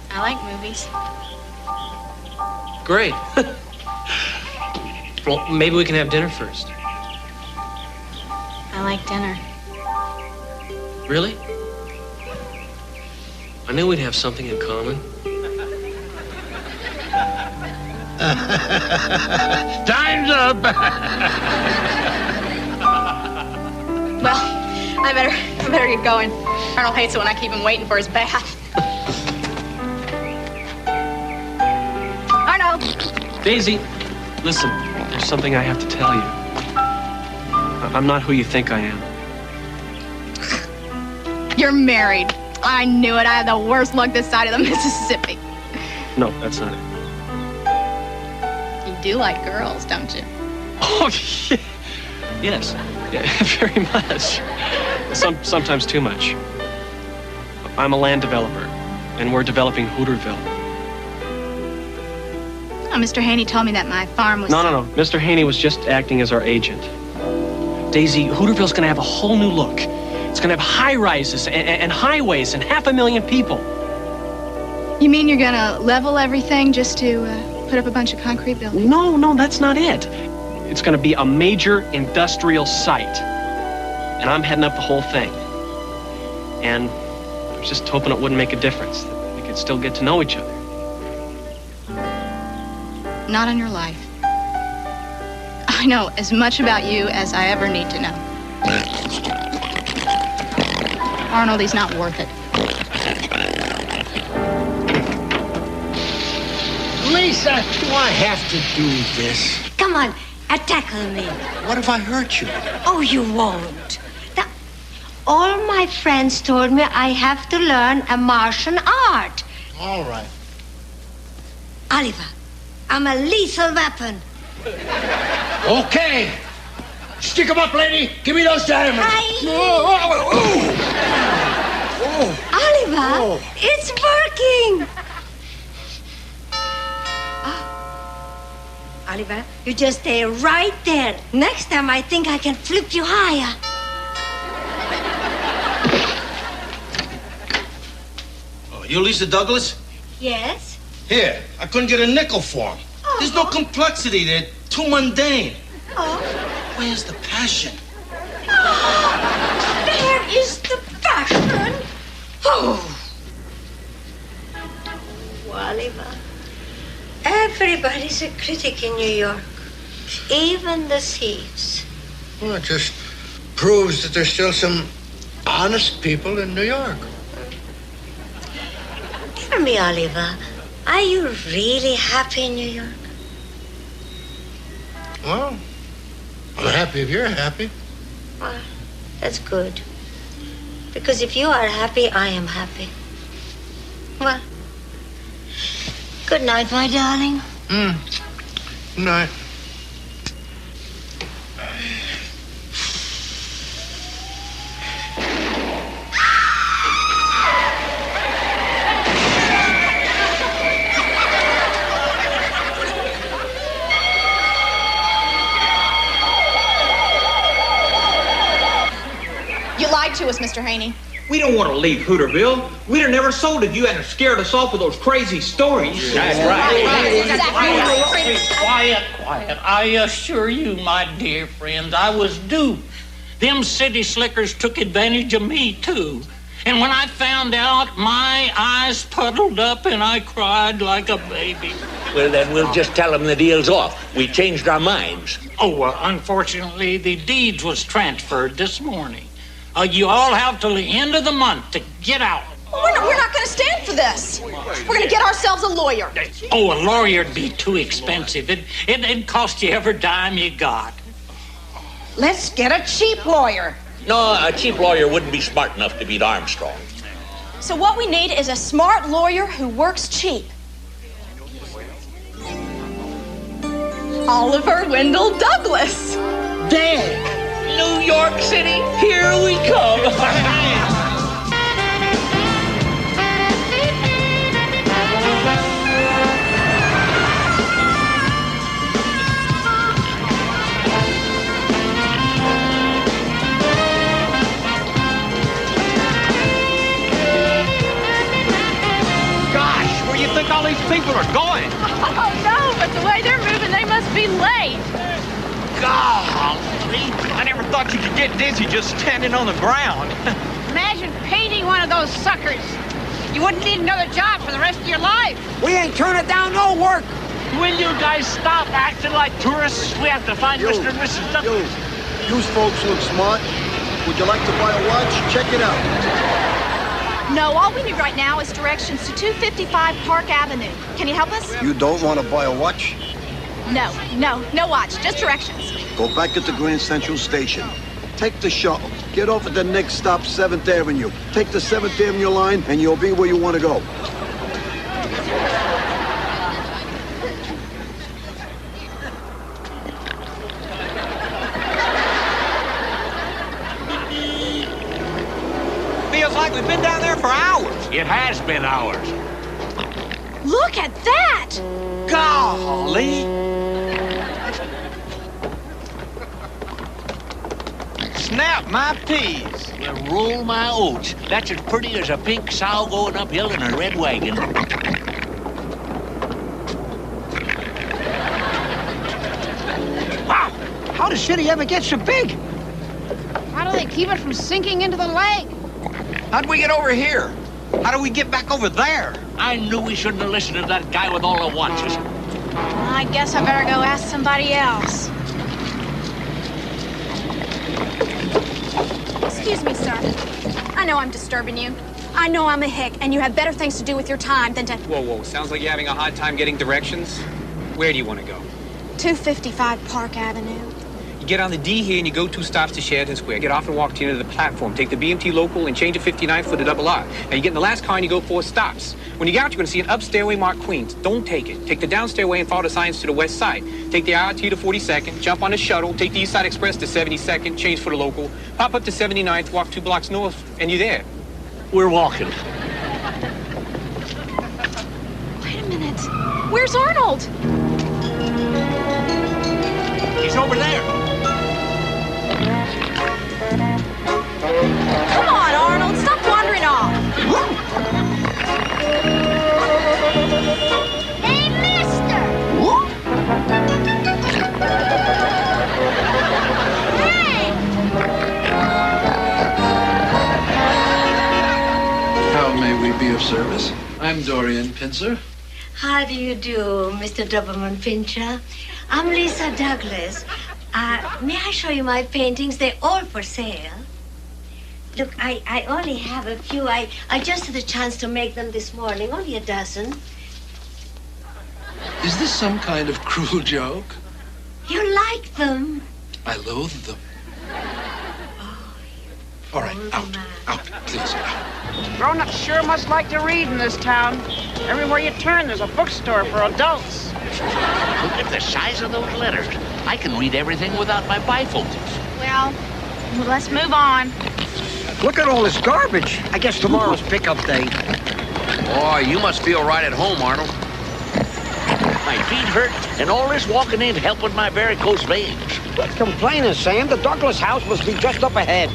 I like movies. Great. Well, maybe we can have dinner first. I like dinner. Really? I knew we'd have something in common. Time's up. Well, I better get going. Arnold hates it when I keep him waiting for his bath. Arnold! Daisy, listen, there's something I have to tell you. I'm not who you think I am. You're married. I knew it. I had the worst luck this side of the Mississippi. No, that's not it. You do like girls, don't you? Oh, yeah. Yes. Yeah, very much. Sometimes too much. I'm a land developer, and we're developing Hooterville. Oh, Mr. Haney told me that my farm was... No. Mr. Haney was just acting as our agent. Daisy, Hooterville's gonna have a whole new look. It's gonna have high-rises and highways and 500,000 people. You mean you're gonna level everything just to put up a bunch of concrete buildings? No, that's not it. It's gonna be a major industrial site. And I'm heading up the whole thing. And I was just hoping it wouldn't make a difference, that we could still get to know each other. Not in your life. I know as much about you as I ever need to know. Arnold, he's not worth it. Lisa, do I have to do this? Come on, tackle me. What if I hurt you? Oh, you won't. All my friends told me I have to learn a martial art. All right. Oliver, I'm a lethal weapon. Okay. Stick 'em up, lady. Give me those diamonds. Oliver, it's working. Oliver, you just stay right there. Next time, I think I can flip you higher. Oh, you Lisa Douglas? Yes? Here, I couldn't get a nickel for him. There's no complexity. They're too mundane. Oh. Where's the passion? There is the passion. Oh. Oliver, everybody's a critic in New York. Even the thieves. Well, it just proves that there's still some honest people in New York. Tell me, Oliver, are you really happy in New York? Well, I'm happy if you're happy. Well, that's good. Because if you are happy, I am happy. Well, good night, my darling. Good night. To us, Mr. Haney. We don't want to leave Hooterville. We'd have never sold it. You hadn't scared us off with those crazy stories. That's right. Quiet. I assure you, my dear friends, I was duped. Them city slickers took advantage of me, too. And when I found out, my eyes puddled up and I cried like a baby. Well, then we'll just tell them the deal's off. We changed our minds. Oh, well, unfortunately, the deeds was transferred this morning. You all have till the end of the month to get out. We're not going to stand for this. We're going to get ourselves a lawyer. Oh, a lawyer'd be too expensive. It'd cost you every dime you got. Let's get a cheap lawyer. No, a cheap lawyer wouldn't be smart enough to beat Armstrong. So what we need is a smart lawyer who works cheap. Oliver Wendell Douglas. Dad! New York City, here we come. All these people are going. Oh, no, but the way they're moving, they must be late. Golly, I never thought you could get dizzy just standing on the ground. Imagine painting one of those suckers. You wouldn't need another job for the rest of your life. We ain't turning down no work. Will you guys stop acting like tourists? We have to find Mr. and Mrs. Douglas. You folks look smart. Would you like to buy a watch? Check it out. No, all we need right now is directions to 255 Park Avenue. Can you help us? You don't want to buy a watch? No watch, just directions. Go back at the Grand Central Station. Take the shuttle. Get off at the next stop, 7th Avenue. Take the 7th Avenue line, and you'll be where you want to go. Feels like we've been down there for hours. It has been hours. Look at that! Golly! Snap my peas. Well, roll my oats. That's as pretty as a pink sow going uphill in a red wagon. Wow! How does city ever get so big? How do they keep it from sinking into the lake? How'd we get over here? How do we get back over there? I knew we shouldn't have listened to that guy with all the watches. I guess I better go ask somebody else. Excuse me, sir. I know I'm disturbing you. I know I'm a hick, and you have better things to do with your time than to... Whoa. Sounds like you're having a hard time getting directions. Where do you want to go? 255 Park Avenue. You get on the D here and you go 2 stops to Sheridan Square. Get off and walk to the end of the platform. Take the BMT local and change to 59 for the double R. Now you get in the last car and you go 4 stops. When you get out, you're going to see an up stairway marked Queens. Don't take it. Take the down stairway and follow the signs to the west side. Take the IRT to 42nd. Jump on the shuttle. Take the East Side Express to 72nd. Change for the local. Pop up to 79th. Walk 2 blocks north, and you're there. We're walking. Wait a minute. Where's Arnold? He's over there. Come on, Arnold. Stop wandering off. Hey, mister! Hey! How may we be of service? I'm Dorian Pincer. How do you do, Mr. Doberman Pincher? I'm Lisa Douglas. May I show you my paintings? They're all for sale. Look, I only have a few. I just had a chance to make them this morning, only a dozen. Is this some kind of cruel joke? You like them? I loathe them. All right, out, please, out. Grown-ups sure must like to read in this town. Everywhere you turn, there's a bookstore for adults. Look at the size of those letters. I can read everything without my bifocals. Well, let's move on. Look at all this garbage. I guess tomorrow's pickup day. Boy, you must feel right at home, Arnold. My feet hurt, and all this walking ain't helping my varicose veins. Quit complaining, Sam. The Douglas house must be just up ahead.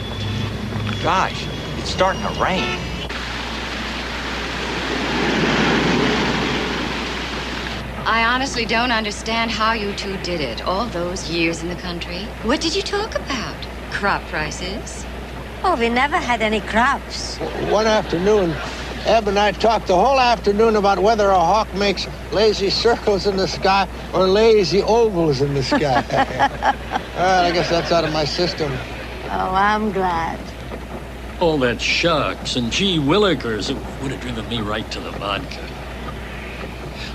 Gosh, it's starting to rain. I honestly don't understand how you two did it, all those years in the country. What did you talk about? Crop prices? Oh, we never had any crops. One afternoon, Eb and I talked the whole afternoon about whether a hawk makes lazy circles in the sky or lazy ovals in the sky. I guess that's out of my system. Oh, I'm glad. All that shucks and gee willikers, it would have driven me right to the vodka.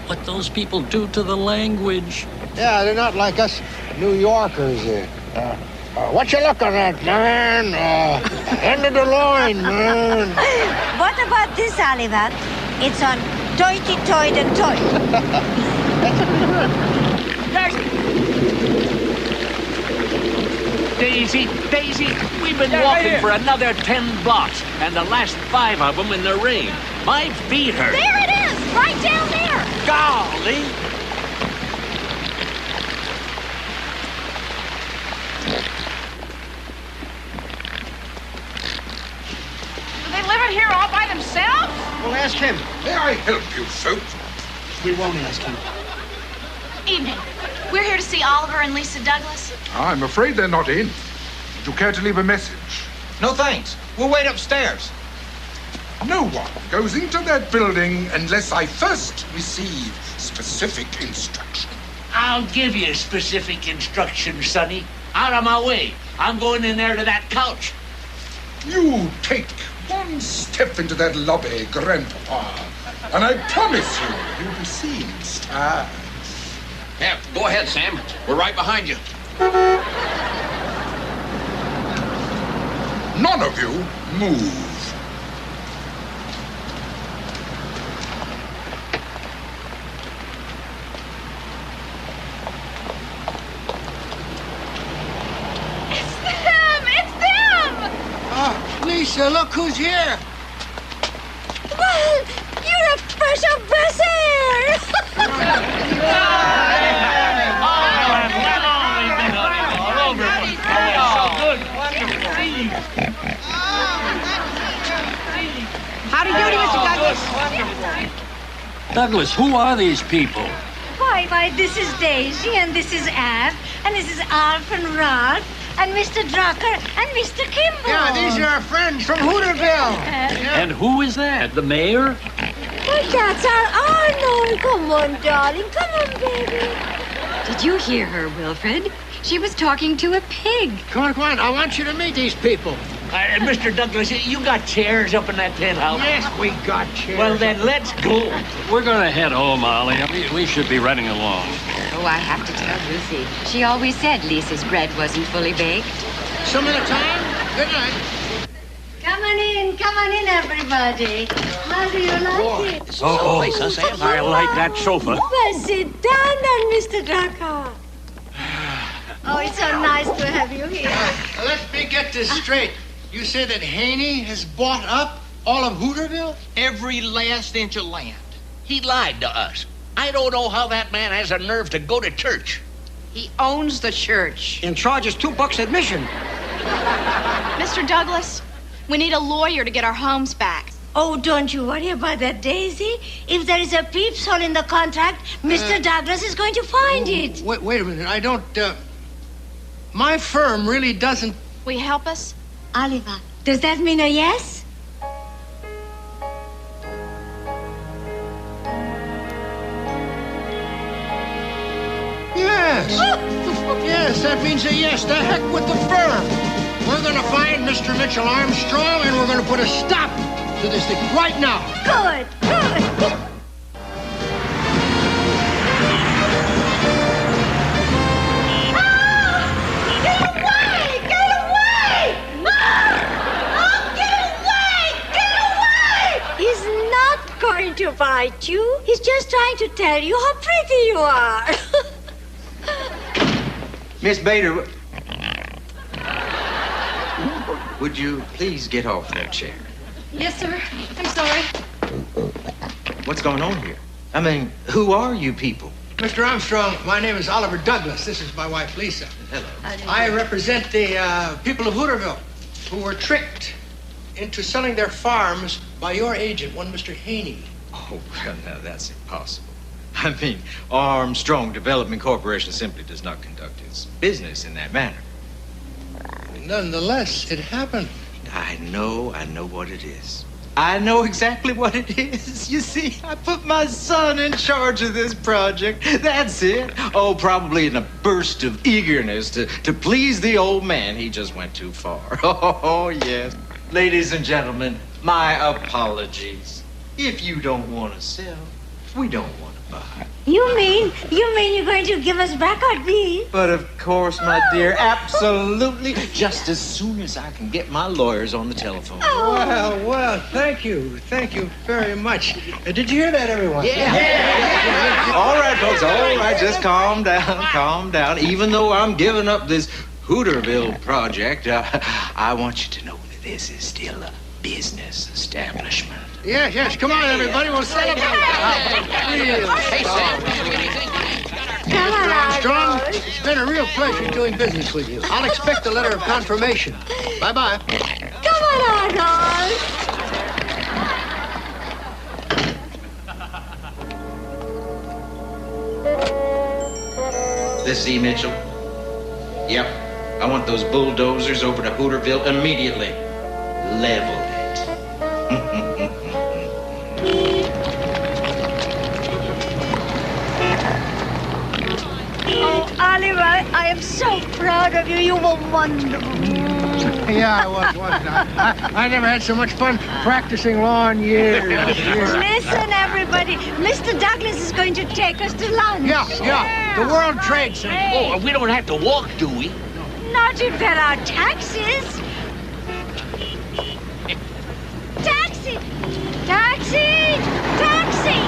What those people do to the language. Yeah, they're not like us New Yorkers. What you looking at, man? End of the line, man. What about this, Oliver? It's on Toity Toyd and Toy. Taxi! Daisy, we've been walking for another 10 blocks, and the last 5 of them in the rain. My feet hurt. There it is, right down there. Golly! Do they live in here all by themselves? Well, ask him. May I help you, folks? We won't ask him. Evening. We're here to see Oliver and Lisa Douglas. I'm afraid they're not in. Would you care to leave a message? No thanks. We'll wait upstairs. No one goes into that building unless I first receive specific instruction. I'll give you specific instructions, Sonny. Out of my way. I'm going in there to that couch. You take one step into that lobby, Grandpapa, and I promise you'll be seeing stars. Yeah, go ahead, Sam. We're right behind you. None of you move. Lisa, look who's here. Well, you're a special Howdy doody, Mr. Douglas. Douglas, who are these people? Why, this is Daisy, and this is Ab, and this is Alf and Ralph, and Mr. Drucker, and Mr. Kimball. Yeah, these are our friends from Hooterville. And who is that? The mayor? Well, that's our Arnold. Come on, darling. Come on, baby. Did you hear her, Wilfred? She was talking to a pig. Come on. I want you to meet these people. Mr. Douglas, you got chairs up in that penthouse? Yes, we got chairs. Well, then let's go. We're going to head home, Ollie. We should be running along. Oh, I have to tell Lucy. She always said Lisa's bread wasn't fully baked. Some of the time. Good night. Come on in, everybody. How do you like it? Place, huh, Sam? I like that sofa. Well, sit down then, Mr. Drucker. Oh, it's so nice to have you here. Let me get this straight. You say that Haney has bought up all of Hooterville? Every last inch of land. He lied to us. I don't know how that man has the nerve to go to church. He owns the church. And charges $2 admission. Mr. Douglas, we need a lawyer to get our homes back. Oh, don't you worry about that, Daisy. If there is a peeps hole in the contract, Mr. Douglas is going to find it. Wait a minute. I don't, my firm really doesn't... Will you help us? Oliver, does that mean a yes? Yes. Yes, that means a yes. The heck with the firm. We're going to find Mr. Mitchell Armstrong, and we're going to put a stop to this thing right now. Good. He's not going to bite you. He's just trying to tell you how pretty you are. Miss Bader, would you please get off that chair? Yes, sir. I'm sorry. What's going on here? I mean, who are you people? Mr. Armstrong, my name is Oliver Douglas. This is my wife, Lisa. Hello. I represent the people of Hooterville who were tricked into selling their farms by your agent, one Mr. Haney. Oh, well, now that's impossible. I mean, Armstrong Development Corporation simply does not conduct its business in that manner. Nonetheless, it happened. I know what it is. I know exactly what it is. You see, I put my son in charge of this project. That's it. Oh, probably in a burst of eagerness to please the old man. He just went too far. Oh, yes. Ladies and gentlemen, my apologies. If you don't want to sell, we don't want to buy. You mean you're going to give us back our deed? But of course, my dear, absolutely. Just as soon as I can get my lawyers on the telephone. Oh. Well, thank you. Thank you very much. Did you hear that, everyone? Yeah. All right, folks, all right. Just calm down. Even though I'm giving up this Hooterville project, I want you to know that this is still a business establishment. Yes, yes. Come on, everybody. We'll celebrate. Come on, Armstrong, it's been a real pleasure doing business with you. I'll expect a letter of confirmation. Bye-bye. Come on, Arnold. This is E. Mitchell. Yep. I want those bulldozers over to Hooterville immediately. Leveled it. Oh, Oliver, I am so proud of you. You were wonderful. Yeah, I was, wasn't I? I never had so much fun practicing law in years. Listen, everybody. Mr. Douglas is going to take us to lunch. Yeah. The World Trade Center. Oh, we don't have to walk, do we? Not if there are taxis. Taxi! Taxi! Taxi!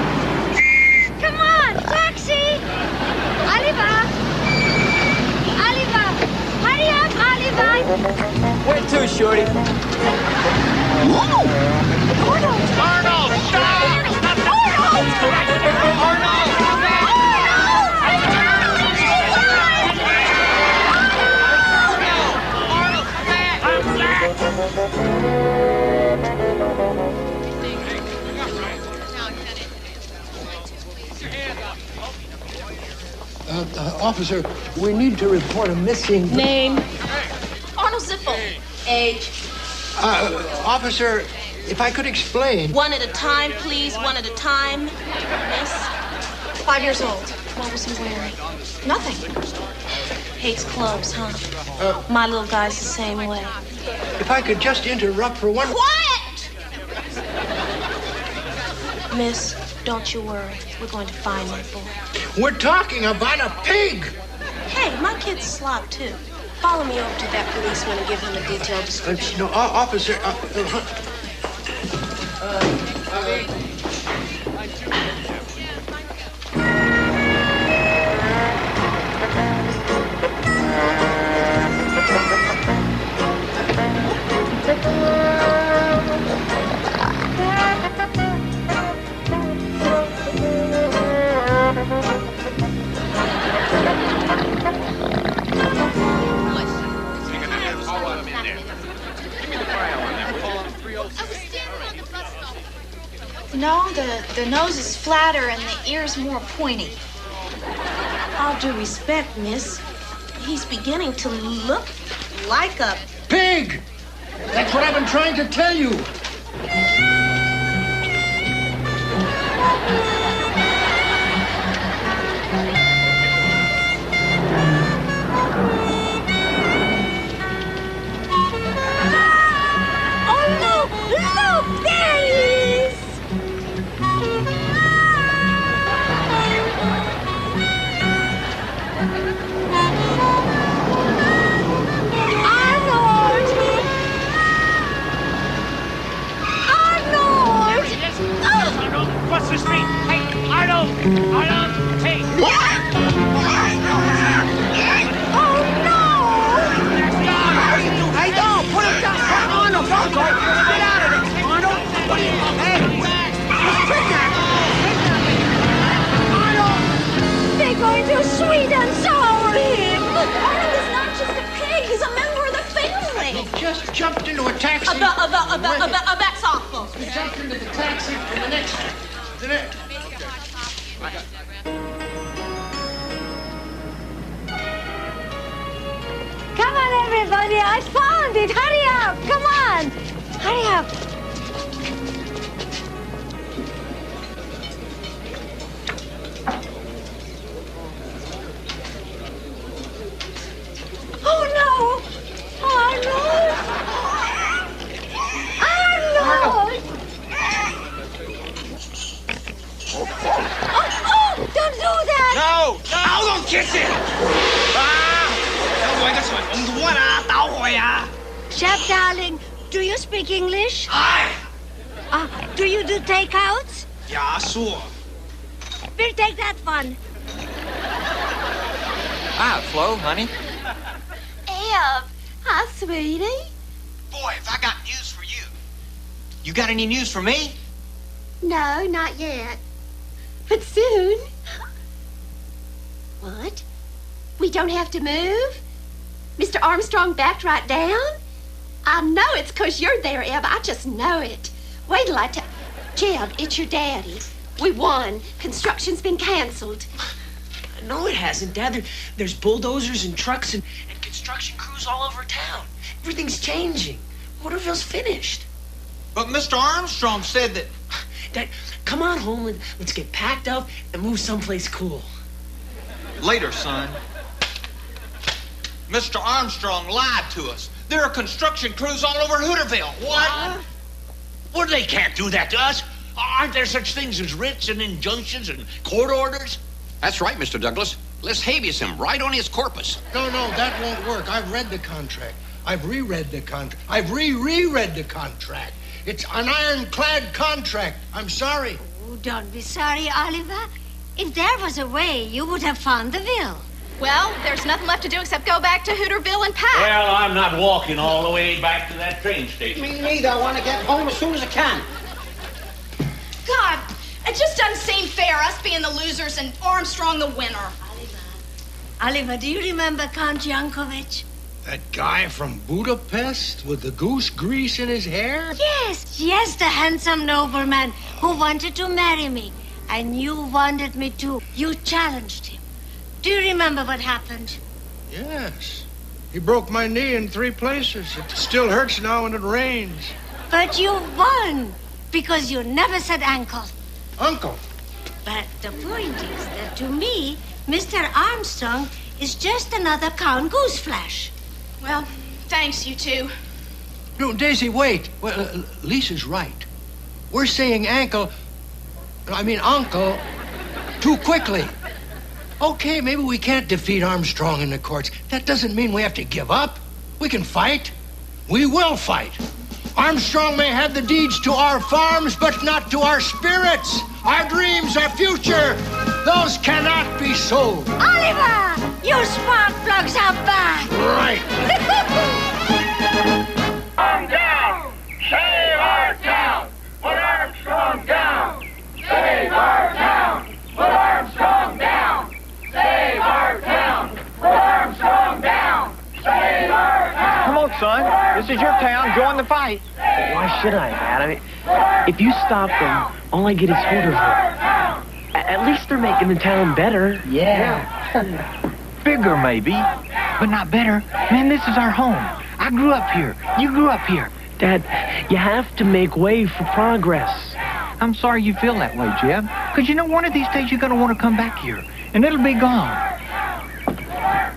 Come on, taxi! Oliver! Oliver! Hurry up, Oliver! Where to, Shorty? Arnold! Arnold, stop! Arnold! Officer, we need to report a missing... Name? Arnold Ziffel. Age? Officer, if I could explain... One at a time, please. One at a time. Miss? 5 years old. What was he wearing? Nothing. Hates clothes, huh? My little guy's the same way. If I could just interrupt for one... Quiet! Miss, don't you worry. We're going to find that boy. We're talking about a pig! Hey, my kid's slop, too. Follow me over to that policeman and give him a detailed description. No, officer... No, the nose is flatter and the ear's more pointy. All due respect, miss, he's beginning to look like a... Pig! That's what I've been trying to tell you. Oh, look! Look! There he is! Arnold! Arnold! What's this mean? Hey, Arnold! Arnold! Hey! Oh, no! Hey, no! Put him down! Arnold! Get out of there! Arnold! What are you... Hey! Arnold! They're going to sweet and sour him! Arnold is not just a pig, he's a member of the family! He just jumped into a taxi. That's awful. He jumped into the taxi and the next... Come on, everybody! I found it! Hurry up! Come on! Hurry up! Oh, no! Arnold! Arnold! Oh, don't do that! No! No! Don't kiss it! Chef, darling, do you speak English? Hi! Do you do takeouts? Yeah, sure. We'll take that one. Ah, Flo, honey. Hey, Eb. Hi, sweetie. Boy, have I got news for you. You got any news for me? No, not yet. But soon. What? We don't have to move? Mr. Armstrong backed right down? I know it's 'cause you're there, Eb. I just know it. Wait till I tell... Jeb, it's your daddy. We won. Construction's been canceled. No, it hasn't, Dad. There's bulldozers and trucks and construction crews all over town. Everything's changing. Hooterville's finished. But Mr. Armstrong said that... Dad, come on home and let's get packed up and move someplace cool. Later, son. Mr. Armstrong lied to us. There are construction crews all over Hooterville. What? Well, they can't do that to us. Aren't there such things as writs and injunctions and court orders? That's right, Mr. Douglas. Let's habeas him right on his corpus. No, that won't work. I've read the contract. I've reread the contract. I've reread the contract. It's an ironclad contract. I'm sorry. Oh, don't be sorry, Oliver. If there was a way, you would have found the will. Well, there's nothing left to do except go back to Hooterville and pack. Well, I'm not walking all the way back to that train station. Me neither. I want to get home as soon as I can. God, it just doesn't seem fair, us being the losers and Armstrong the winner. Oliver, do you remember Count Jankovic? That guy from Budapest with the goose grease in his hair? Yes, the handsome nobleman who wanted to marry me. And you wanted me too. You challenged him. Do you remember what happened? Yes. He broke my knee in 3 places. It still hurts now when it rains. But you won, because you never said uncle. Uncle? But the point is that to me, Mr. Armstrong is just another Count Gooseflesh. Well, thanks, you two. No, Daisy, wait. Well, Lisa's right. We're saying uncle too quickly. Okay, maybe we can't defeat Armstrong in the courts. That doesn't mean we have to give up. We can fight. We will fight. Armstrong may have the deeds to our farms, but not to our spirits. Our dreams, our future, those cannot be sold. Oliver, your spark plugs are back. Right. Arm down! Save our town! Put Armstrong down! Save our town! Put Armstrong down! Save our town! Put Armstrong down! Save our town! Come on, son. This is your town. Join the fight. Why should I, Dad? I mean, if you stop them, all I get is Hooterville. At least they're making the town better. Yeah. Bigger, maybe, but not better. Man, this is our home. I grew up here. You grew up here. Dad, you have to make way for progress. I'm sorry you feel that way, Jeb. Because you know one of these days you're going to want to come back here, and it'll be gone.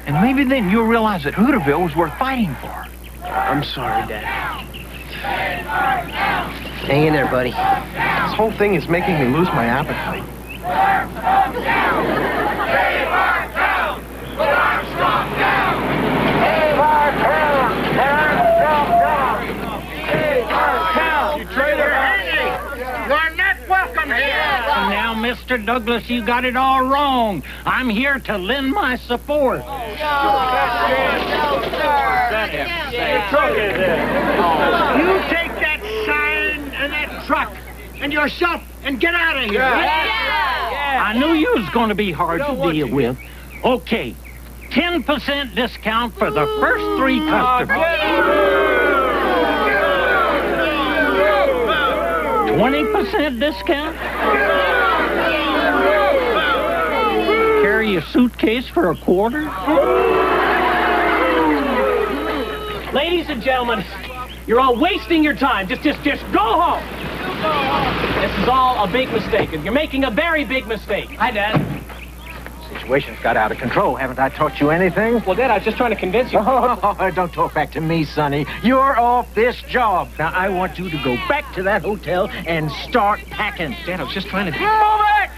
And maybe then you'll realize that Hooterville was worth fighting for. I'm sorry, Dad. Hang in there, buddy. This whole thing is making me lose my appetite. Armstrong down! Save our town! Put Armstrong down! Save our town! Put Armstrong down! Save our town! You traitor! Haney! You're not welcome here! Now, Mr. Douglas, you got it all wrong. I'm here to lend my support. No, sir! You take that sign and that truck and yourself and get out of here. I knew you was going to be hard to deal with. Okay, 10% discount for the first 3 customers. 20% discount? Carry a suitcase for a quarter? Ladies and gentlemen, you're all wasting your time. Just go home. This is all a big mistake. You're making a very big mistake. Hi, Dad. Situation's got out of control. Haven't I taught you anything? Well, Dad, I was just trying to convince you. Oh, don't talk back to me, Sonny. You're off this job. Now, I want you to go back to that hotel and start packing. Dad, I was just trying to... Move it!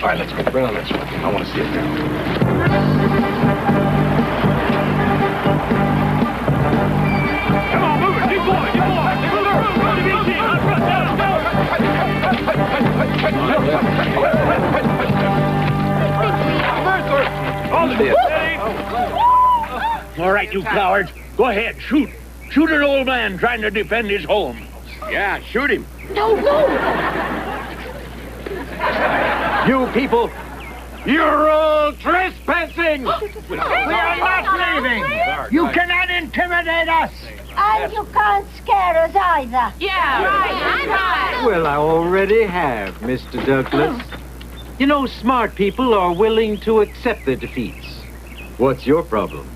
All right, let's go. Bring on this one. I want to see it now. right, you cowards. Go ahead, shoot. Shoot an old man trying to defend his home. Yeah, shoot him. No, no. You people, you're all trespassing. We are not leaving. You cannot intimidate us. And you can't scare us either. Yeah, right. Well, I already have, Mr. Douglas. You know, smart people are willing to accept their defeats. What's your problem?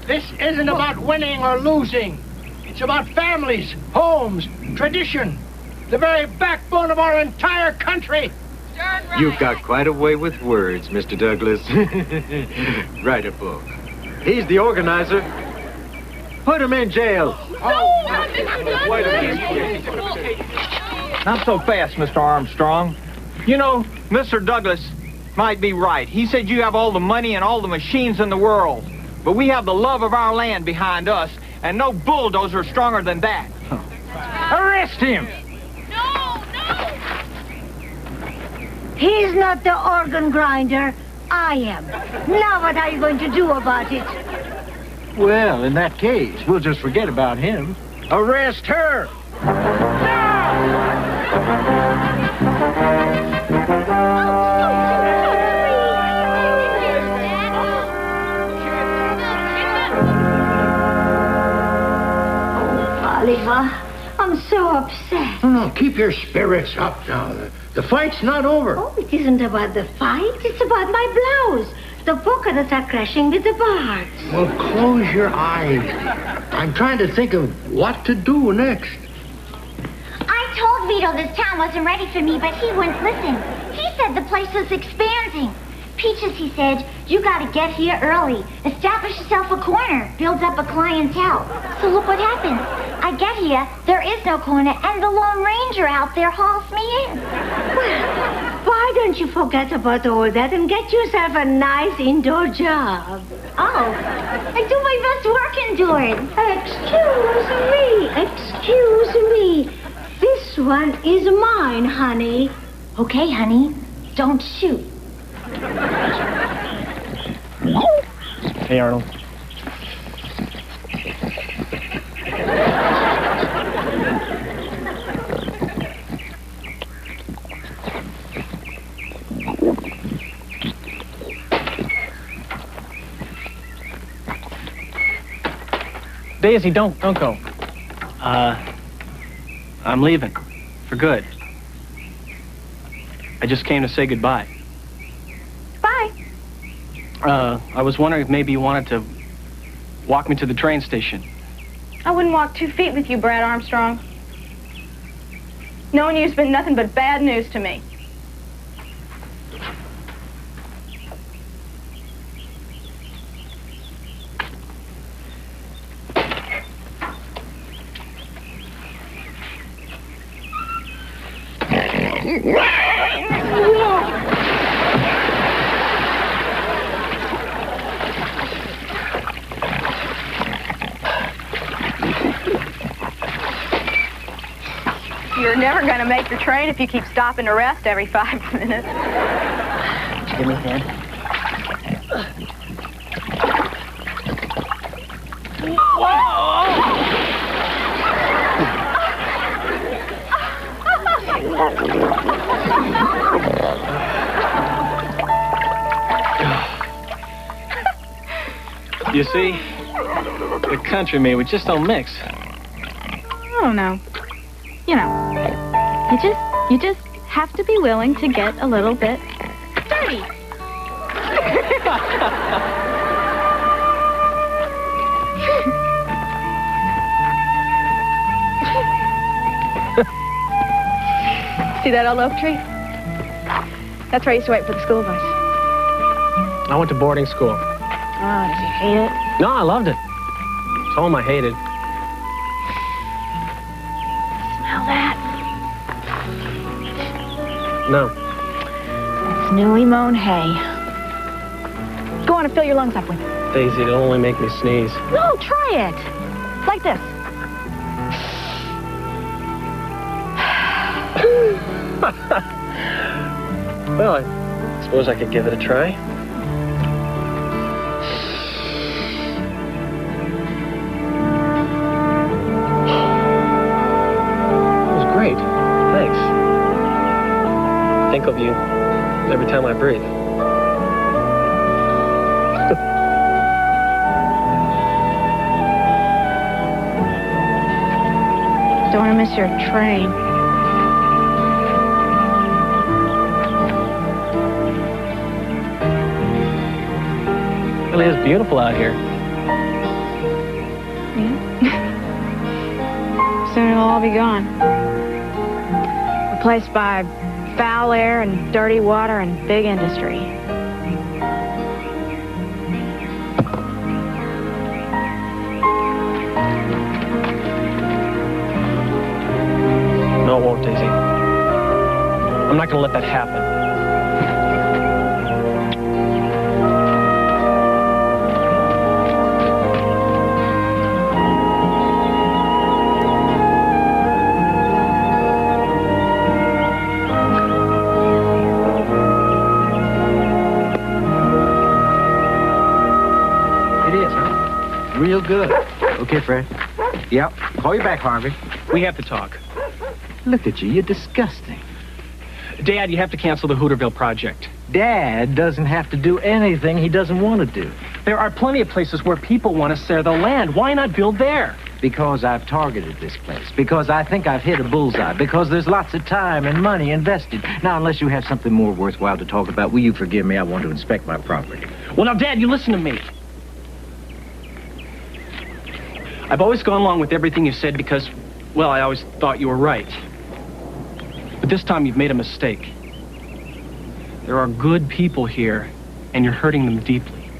This isn't about winning or losing. It's about families, homes, tradition, the very backbone of our entire country. You've got quite a way with words, Mr. Douglas. Write a book. He's the organizer. Put him in jail. Wait a minute. Not so fast, Mr. Armstrong. You know, Mr. Douglas might be right. He said you have all the money and all the machines in the world. But we have the love of our land behind us, and no bulldozer stronger than that. Arrest him! He's not the organ grinder. I am. Now what are you going to do about it? Well, in that case, we'll just forget about him. Arrest her! Oliver, I'm so upset. No, keep your spirits up now. The fight's not over. Oh, it isn't about the fight. It's about my blouse. The polka dots are crashing with the bars. Well, close your eyes. I'm trying to think of what to do next. I told Vito this town wasn't ready for me, but he wouldn't listen. He said the place was expanding. Peaches, he said, you gotta get here early. Establish yourself a corner. Build up a clientele. So look what happens. I get here, there is no corner, and the Lone Ranger out there hauls me in. Well, why don't you forget about all that and get yourself a nice indoor job? Oh, I do my best work indoors. Excuse me. This one is mine, honey. Okay, honey. Don't shoot. Hey, Arnold. Daisy, don't go. I'm leaving. For good. I just came to say goodbye. Bye. I was wondering if maybe you wanted to walk me to the train station. I wouldn't walk 2 feet with you, Brad Armstrong. Knowing you's been nothing but bad news to me. You're never going to make the train if you keep stopping to rest every 5 minutes. Give me a hand. You see, the country me, we just don't mix. Oh, no. You know, you just have to be willing to get a little bit dirty. See that old oak tree? That's where I used to wait for the school bus. I went to boarding school. Oh, did you hate it? No, I loved it. It's home I hated. Smell that? No. It's newly mown hay. Go on and fill your lungs up with it. Daisy, it'll only make me sneeze. No, try it. Like this. Well, I suppose I could give it a try. of you every time I breathe. Don't want to miss your train. It really is beautiful out here. Soon it'll all be gone. Replaced by foul air and dirty water and big industry. No, it won't, Daisy. I'm not going to let that happen. Real good. Okay, Fred. Yep. Call you back, Harvey. We have to talk. Look at you. You're disgusting. Dad, you have to cancel the Hooterville project. Dad doesn't have to do anything he doesn't want to do. There are plenty of places where people want to sell their land. Why not build there? Because I've targeted this place. Because I think I've hit a bullseye. Because there's lots of time and money invested. Now, unless you have something more worthwhile to talk about, will you forgive me? I want to inspect my property. Well, now, Dad, you listen to me. I've always gone along with everything you said because, well, I always thought you were right. But this time you've made a mistake. There are good people here, and you're hurting them deeply.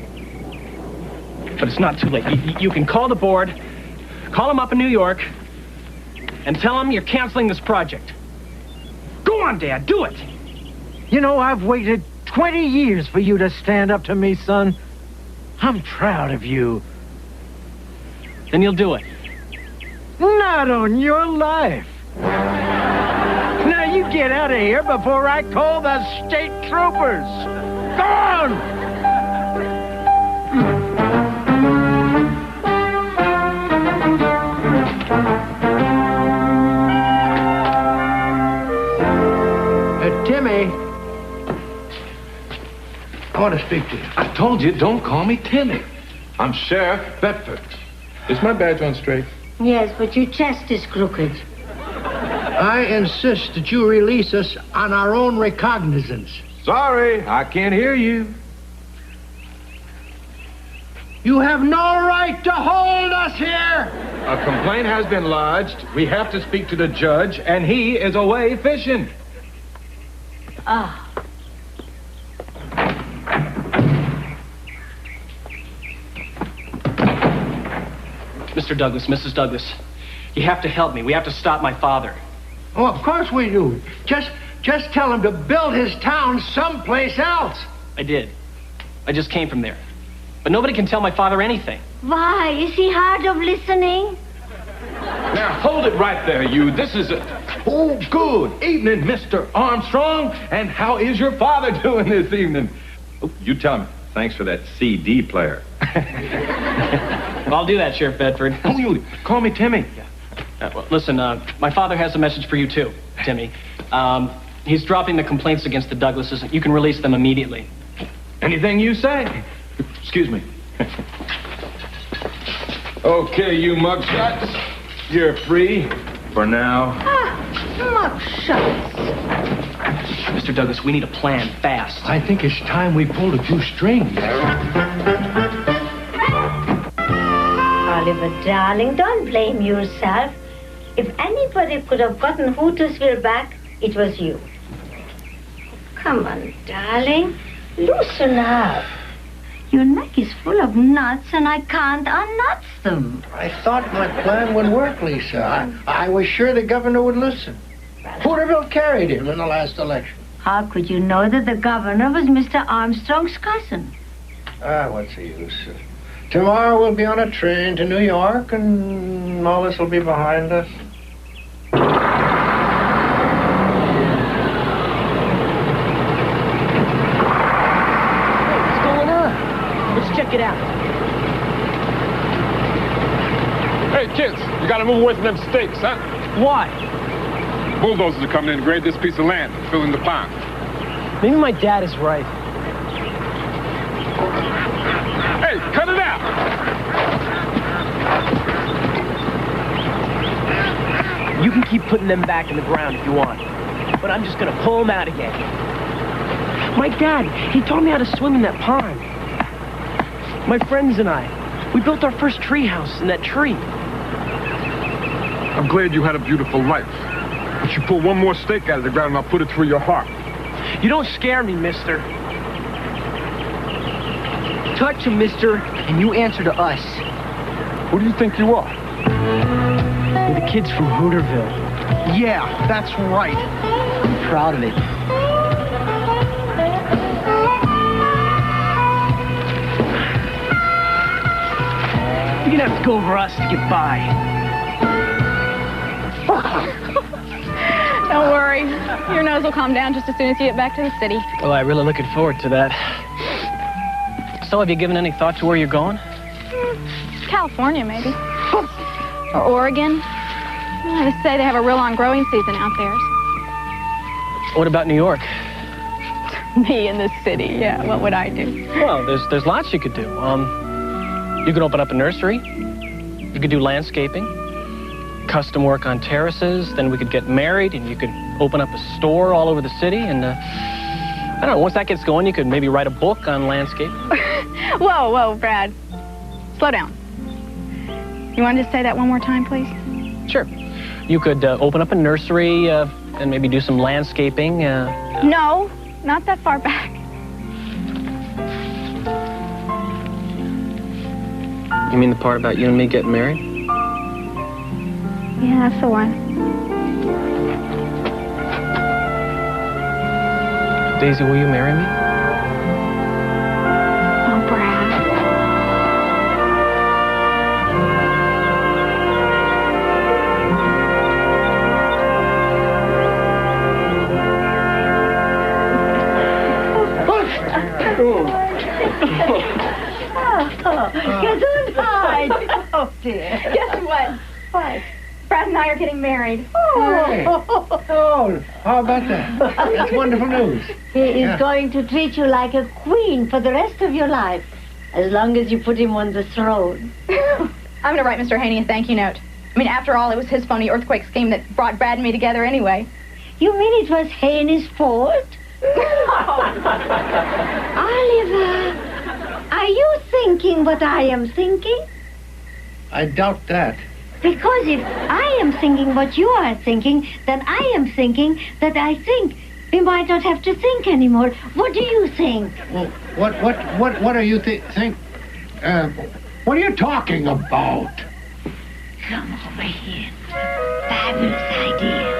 But it's not too late. You can call the board, call them up in New York, and tell them you're canceling this project. Go on, Dad, do it. You know, I've waited 20 years for you to stand up to me, son. I'm proud of you. Then you'll do it. Not on your life. Now you get out of here before I call the state troopers. Go on! Timmy. I want to speak to you. I told you, don't call me Timmy. I'm Sheriff Bedford. Is my badge on straight? Yes, but your chest is crooked. I insist that you release us on our own recognizance. Sorry, I can't hear you. You have no right to hold us here. A complaint has been lodged. We have to speak to the judge, and he is away fishing. Ah. Mr. Douglas, Mrs. Douglas, you have to help me. We have to stop my father. Oh, of course we do. Just tell him to build his town someplace else. I did. I just came from there. But nobody can tell my father anything. Why? Is he hard of listening? Now, hold it right there, you. This is a... Oh, good evening, Mr. Armstrong. And how is your father doing this evening? Oh, you tell him. Thanks for that CD player. Well, I'll do that, Sheriff Bedford. Oh, you call me Timmy. Well, listen, my father has a message for you, too, Timmy. He's dropping the complaints against the Douglases. You can release them immediately. Anything you say. Excuse me. Okay, you mugshots. You're free for now. Mugshots. Mr. Douglas, we need a plan fast. I think it's time we pulled a few strings. Oliver, darling, don't blame yourself. If anybody could have gotten Hooterville back, it was you. Come on, darling. Loosen up. Your neck is full of nuts, and I can't unnut them. I thought my plan would work, Lisa. I was sure the governor would listen. Hooterville carried him in the last election. How could you know that the governor was Mr. Armstrong's cousin? What's the use? Tomorrow we'll be on a train to New York, and all this will be behind us. What's going on? Let's check it out. Hey, kids, you gotta move away from them stakes, huh? Why? Bulldozers are coming in to grade this piece of land, fill in the pond. Maybe my dad is right. Hey, cut it out! You can keep putting them back in the ground if you want, but I'm just gonna pull them out again. My dad, he taught me how to swim in that pond. My friends and I, we built our first tree house in that tree. I'm glad you had a beautiful life. But you pull one more stake out of the ground and I'll put it through your heart. You don't scare me, mister. Touch him, mister, and you answer to us. Who do you think you are? We're the kids from Hooterville. Yeah, that's right. I'm proud of it. You're gonna have to go over us to get by. Don't worry. Your nose will calm down just as soon as you get back to the city. Well, I'm really looking forward to that. So, have you given any thought to where you're going? California, maybe. Or Oregon. They say they have a real on growing season out there. What about New York? Me in the city, yeah. What would I do? Well, there's lots you could do. You could open up a nursery. You could do landscaping, custom work on terraces. Then we could get married, and you could open up a store all over the city. And I don't know. Once that gets going, you could maybe write a book on landscape. Whoa, Brad. Slow down. You want to just say that one more time, please? Sure. You could open up a nursery and maybe do some landscaping. No, not that far back. You mean the part about you and me getting married? Yeah, that's the one. Daisy, will you marry me? Oh, Brad. Gesundheit. Oh, dear. Guess what? What? Brad and I are getting married. Hey. Oh, how about that? That's wonderful news. He is going to treat you like a queen for the rest of your life, as long as you put him on the throne. I'm going to write Mr. Haney a thank you note. I mean, after all, it was his phony earthquake scheme that brought Brad and me together anyway. You mean it was Haney's fault? Oliver, are you thinking what I am thinking? I doubt that. Because if I am thinking what you are thinking, then I am thinking that I think we might not have to think anymore. What do you think? Well, what are you think? What are you talking about? Come over here. Fabulous idea.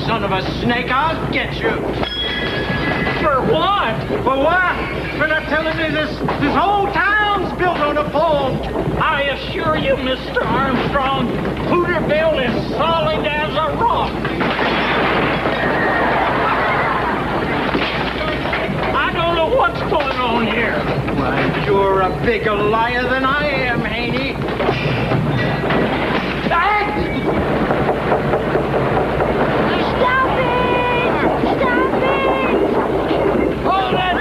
son of a snake. I'll get you. For what? For what? For not telling me this whole town's built on a pole. I assure you, Mr. Armstrong, Hooterville is solid as a rock. I don't know what's going on here. Why, you're a bigger liar than I am, Haney. Stop it! Stop it! Hold it!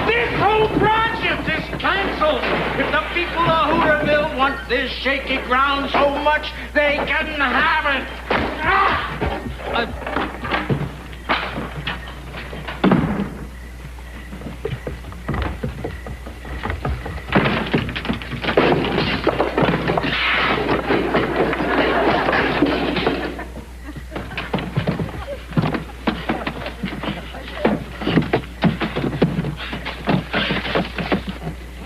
This whole project is canceled. If the people of Hooterville want this shaky ground so much, they can have it.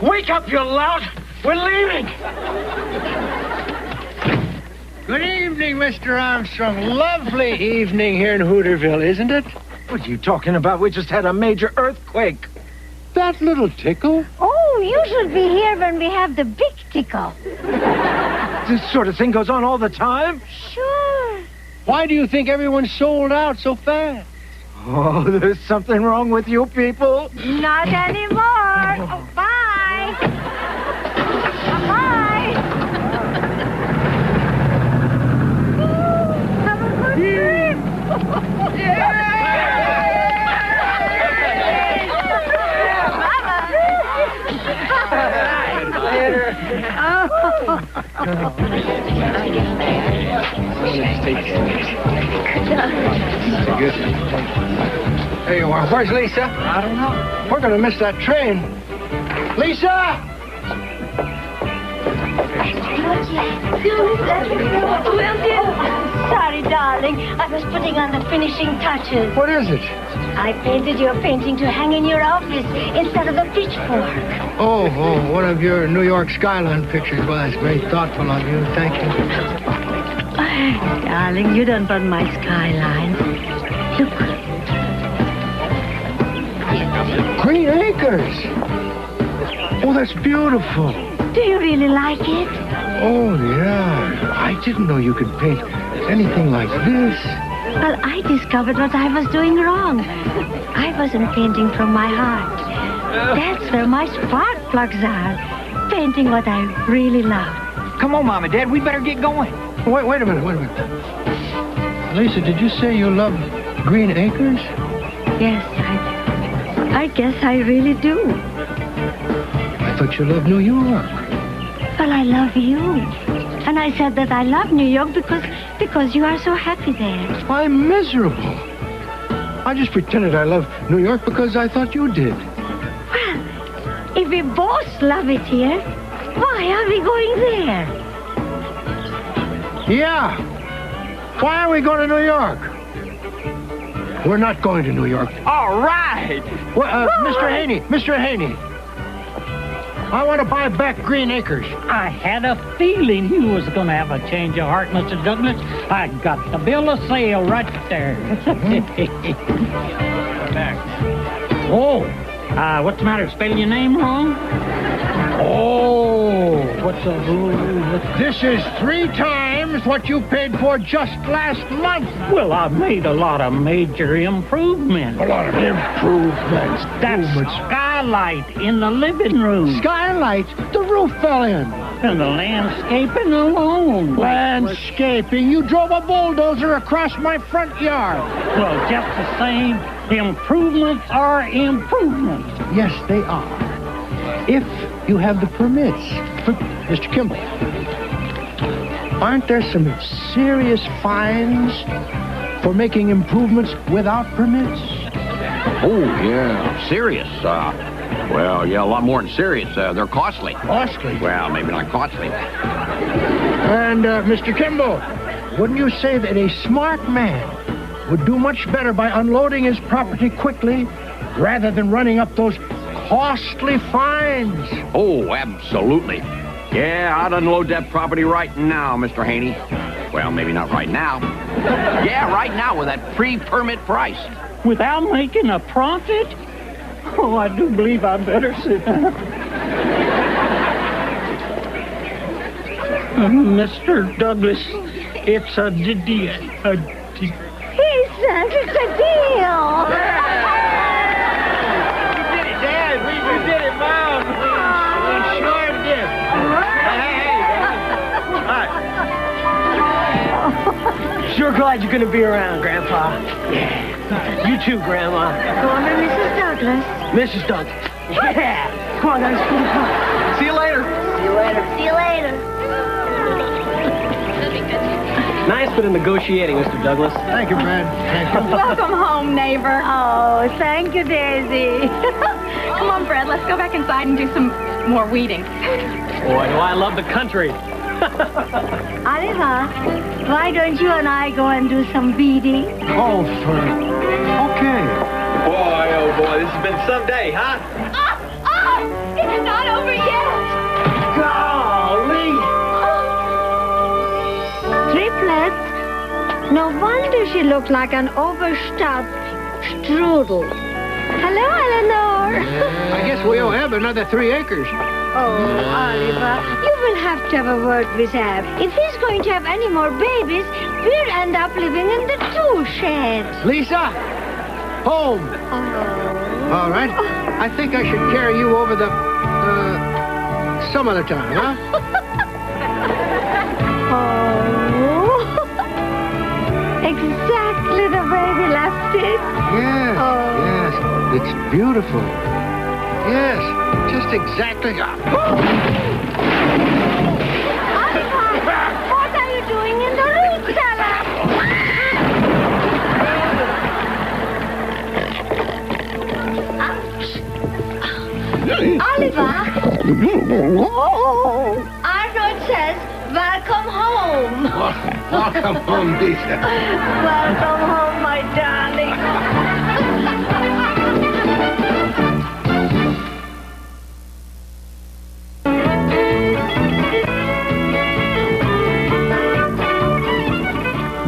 Wake up, you lout! We're leaving! Good evening, Mr. Armstrong. Lovely evening here in Hooterville, isn't it? What are you talking about? We just had a major earthquake. That little tickle? Oh, you should be here when we have the big tickle. This sort of thing goes on all the time? Sure. Why do you think everyone's sold out so fast? Oh, there's something wrong with you people. Not anymore. Oh, bye. Bye. Have a good trip. There you are. Where's Lisa? I don't know. We're going to miss that train. Lisa! Sorry, darling. I was putting on the finishing touches. What is it? I painted your painting to hang in your office instead of the pitchfork. Oh, one of your New York skyline pictures. Well, that's very thoughtful of you. Thank you. Oh, darling, you don't want my skyline. Look. Green Acres. Oh, that's beautiful. Do you really like it? Oh, yeah. I didn't know you could paint anything like this. Well, I discovered what I was doing wrong. I wasn't painting from my heart. That's where my spark plugs are. Painting what I really love. Come on, Mom and Dad, we better get going. Wait a minute. Lisa, did you say you love Green Acres? Yes, I guess I really do. I thought you loved New York. Well, I love you. And I said that I love New York because you are so happy there. I'm miserable. I just pretended I loved New York because I thought you did. Well, if we both love it here, why are we going there? Yeah. Why are we going to New York? We're not going to New York. All right. Well, Mr. Haney. I want to buy back Green Acres. I had a feeling you was going to have a change of heart, Mr. Douglas. I got the bill of sale right there. Oh, what's the matter? Spelling your name wrong? Oh, what's a This is 3 times what you paid for just last month. Well, I've made a lot of major improvements. A lot of improvements. That skylight in the living room. Skylight? The roof fell in. And the landscaping alone. Landscaping? You drove a bulldozer across my front yard. Well, just the same, improvements are improvements. Yes, they are. If you have the permits. Mr. Kimball, aren't there some serious fines for making improvements without permits? Oh, yeah. Serious. Well, yeah, a lot more than serious. They're costly. Costly? Well, maybe not costly. And, Mr. Kimball, wouldn't you say that a smart man would do much better by unloading his property quickly rather than running up those costly fines? Oh, absolutely. Yeah, I'd unload that property right now, Mr. Haney. Well, maybe not right now, Yeah, right now with that pre-permit price. Without making a profit? Oh, I do believe I better sit down. Mr. Douglas, it's a deal. He says it's a deal. We did it, Dad. We did it, Mom. We sure did. Hey. Sure glad you're going to be around, Grandpa. Yeah. You too, Grandma. Go on to Mrs. Douglas. Mrs. Douglas. Yeah. Come on, guys. See you later. See you later. See you later. Nice bit of negotiating, Mr. Douglas. Thank you, Brad. Thank you. Welcome home, neighbor. Oh, thank you, Daisy. Come on, Fred, let's go back inside and do some more weeding. Boy, do I love the country. Oliver, why don't you and I go and do some beading? Oh, okay. Boy, oh boy, this has been some day, huh? It's not over yet. Golly! Triplets? No wonder she looked like an overstuffed strudel. Hello, Eleanor. I guess we owe Eb another 3 acres. Oh, Oliver, you will have to have a word with Eb. If he's going to have any more babies, we'll end up living in the tool shed. Lisa, home. All right. I think I should carry you over the, some other time, huh? Oh, exactly the way we left it. Yes, yes. It's beautiful. Yes, just exactly. What are you doing in the root cellar? Oliver? Arnold says, welcome home. Welcome home, Lisa. Welcome home, my darling.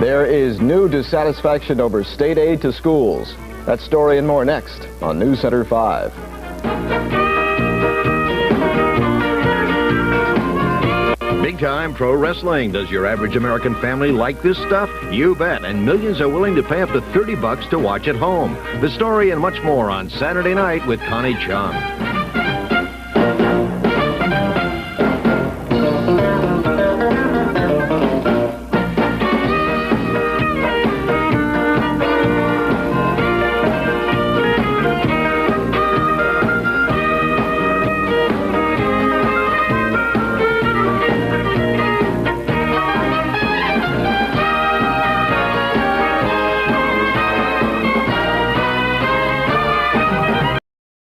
There is new dissatisfaction over state aid to schools. That story and more next on News Center 5. Big time pro wrestling. Does your average American family like this stuff? You bet. And millions are willing to pay up to $30 to watch at home. The story and much more on Saturday night with Connie Chung.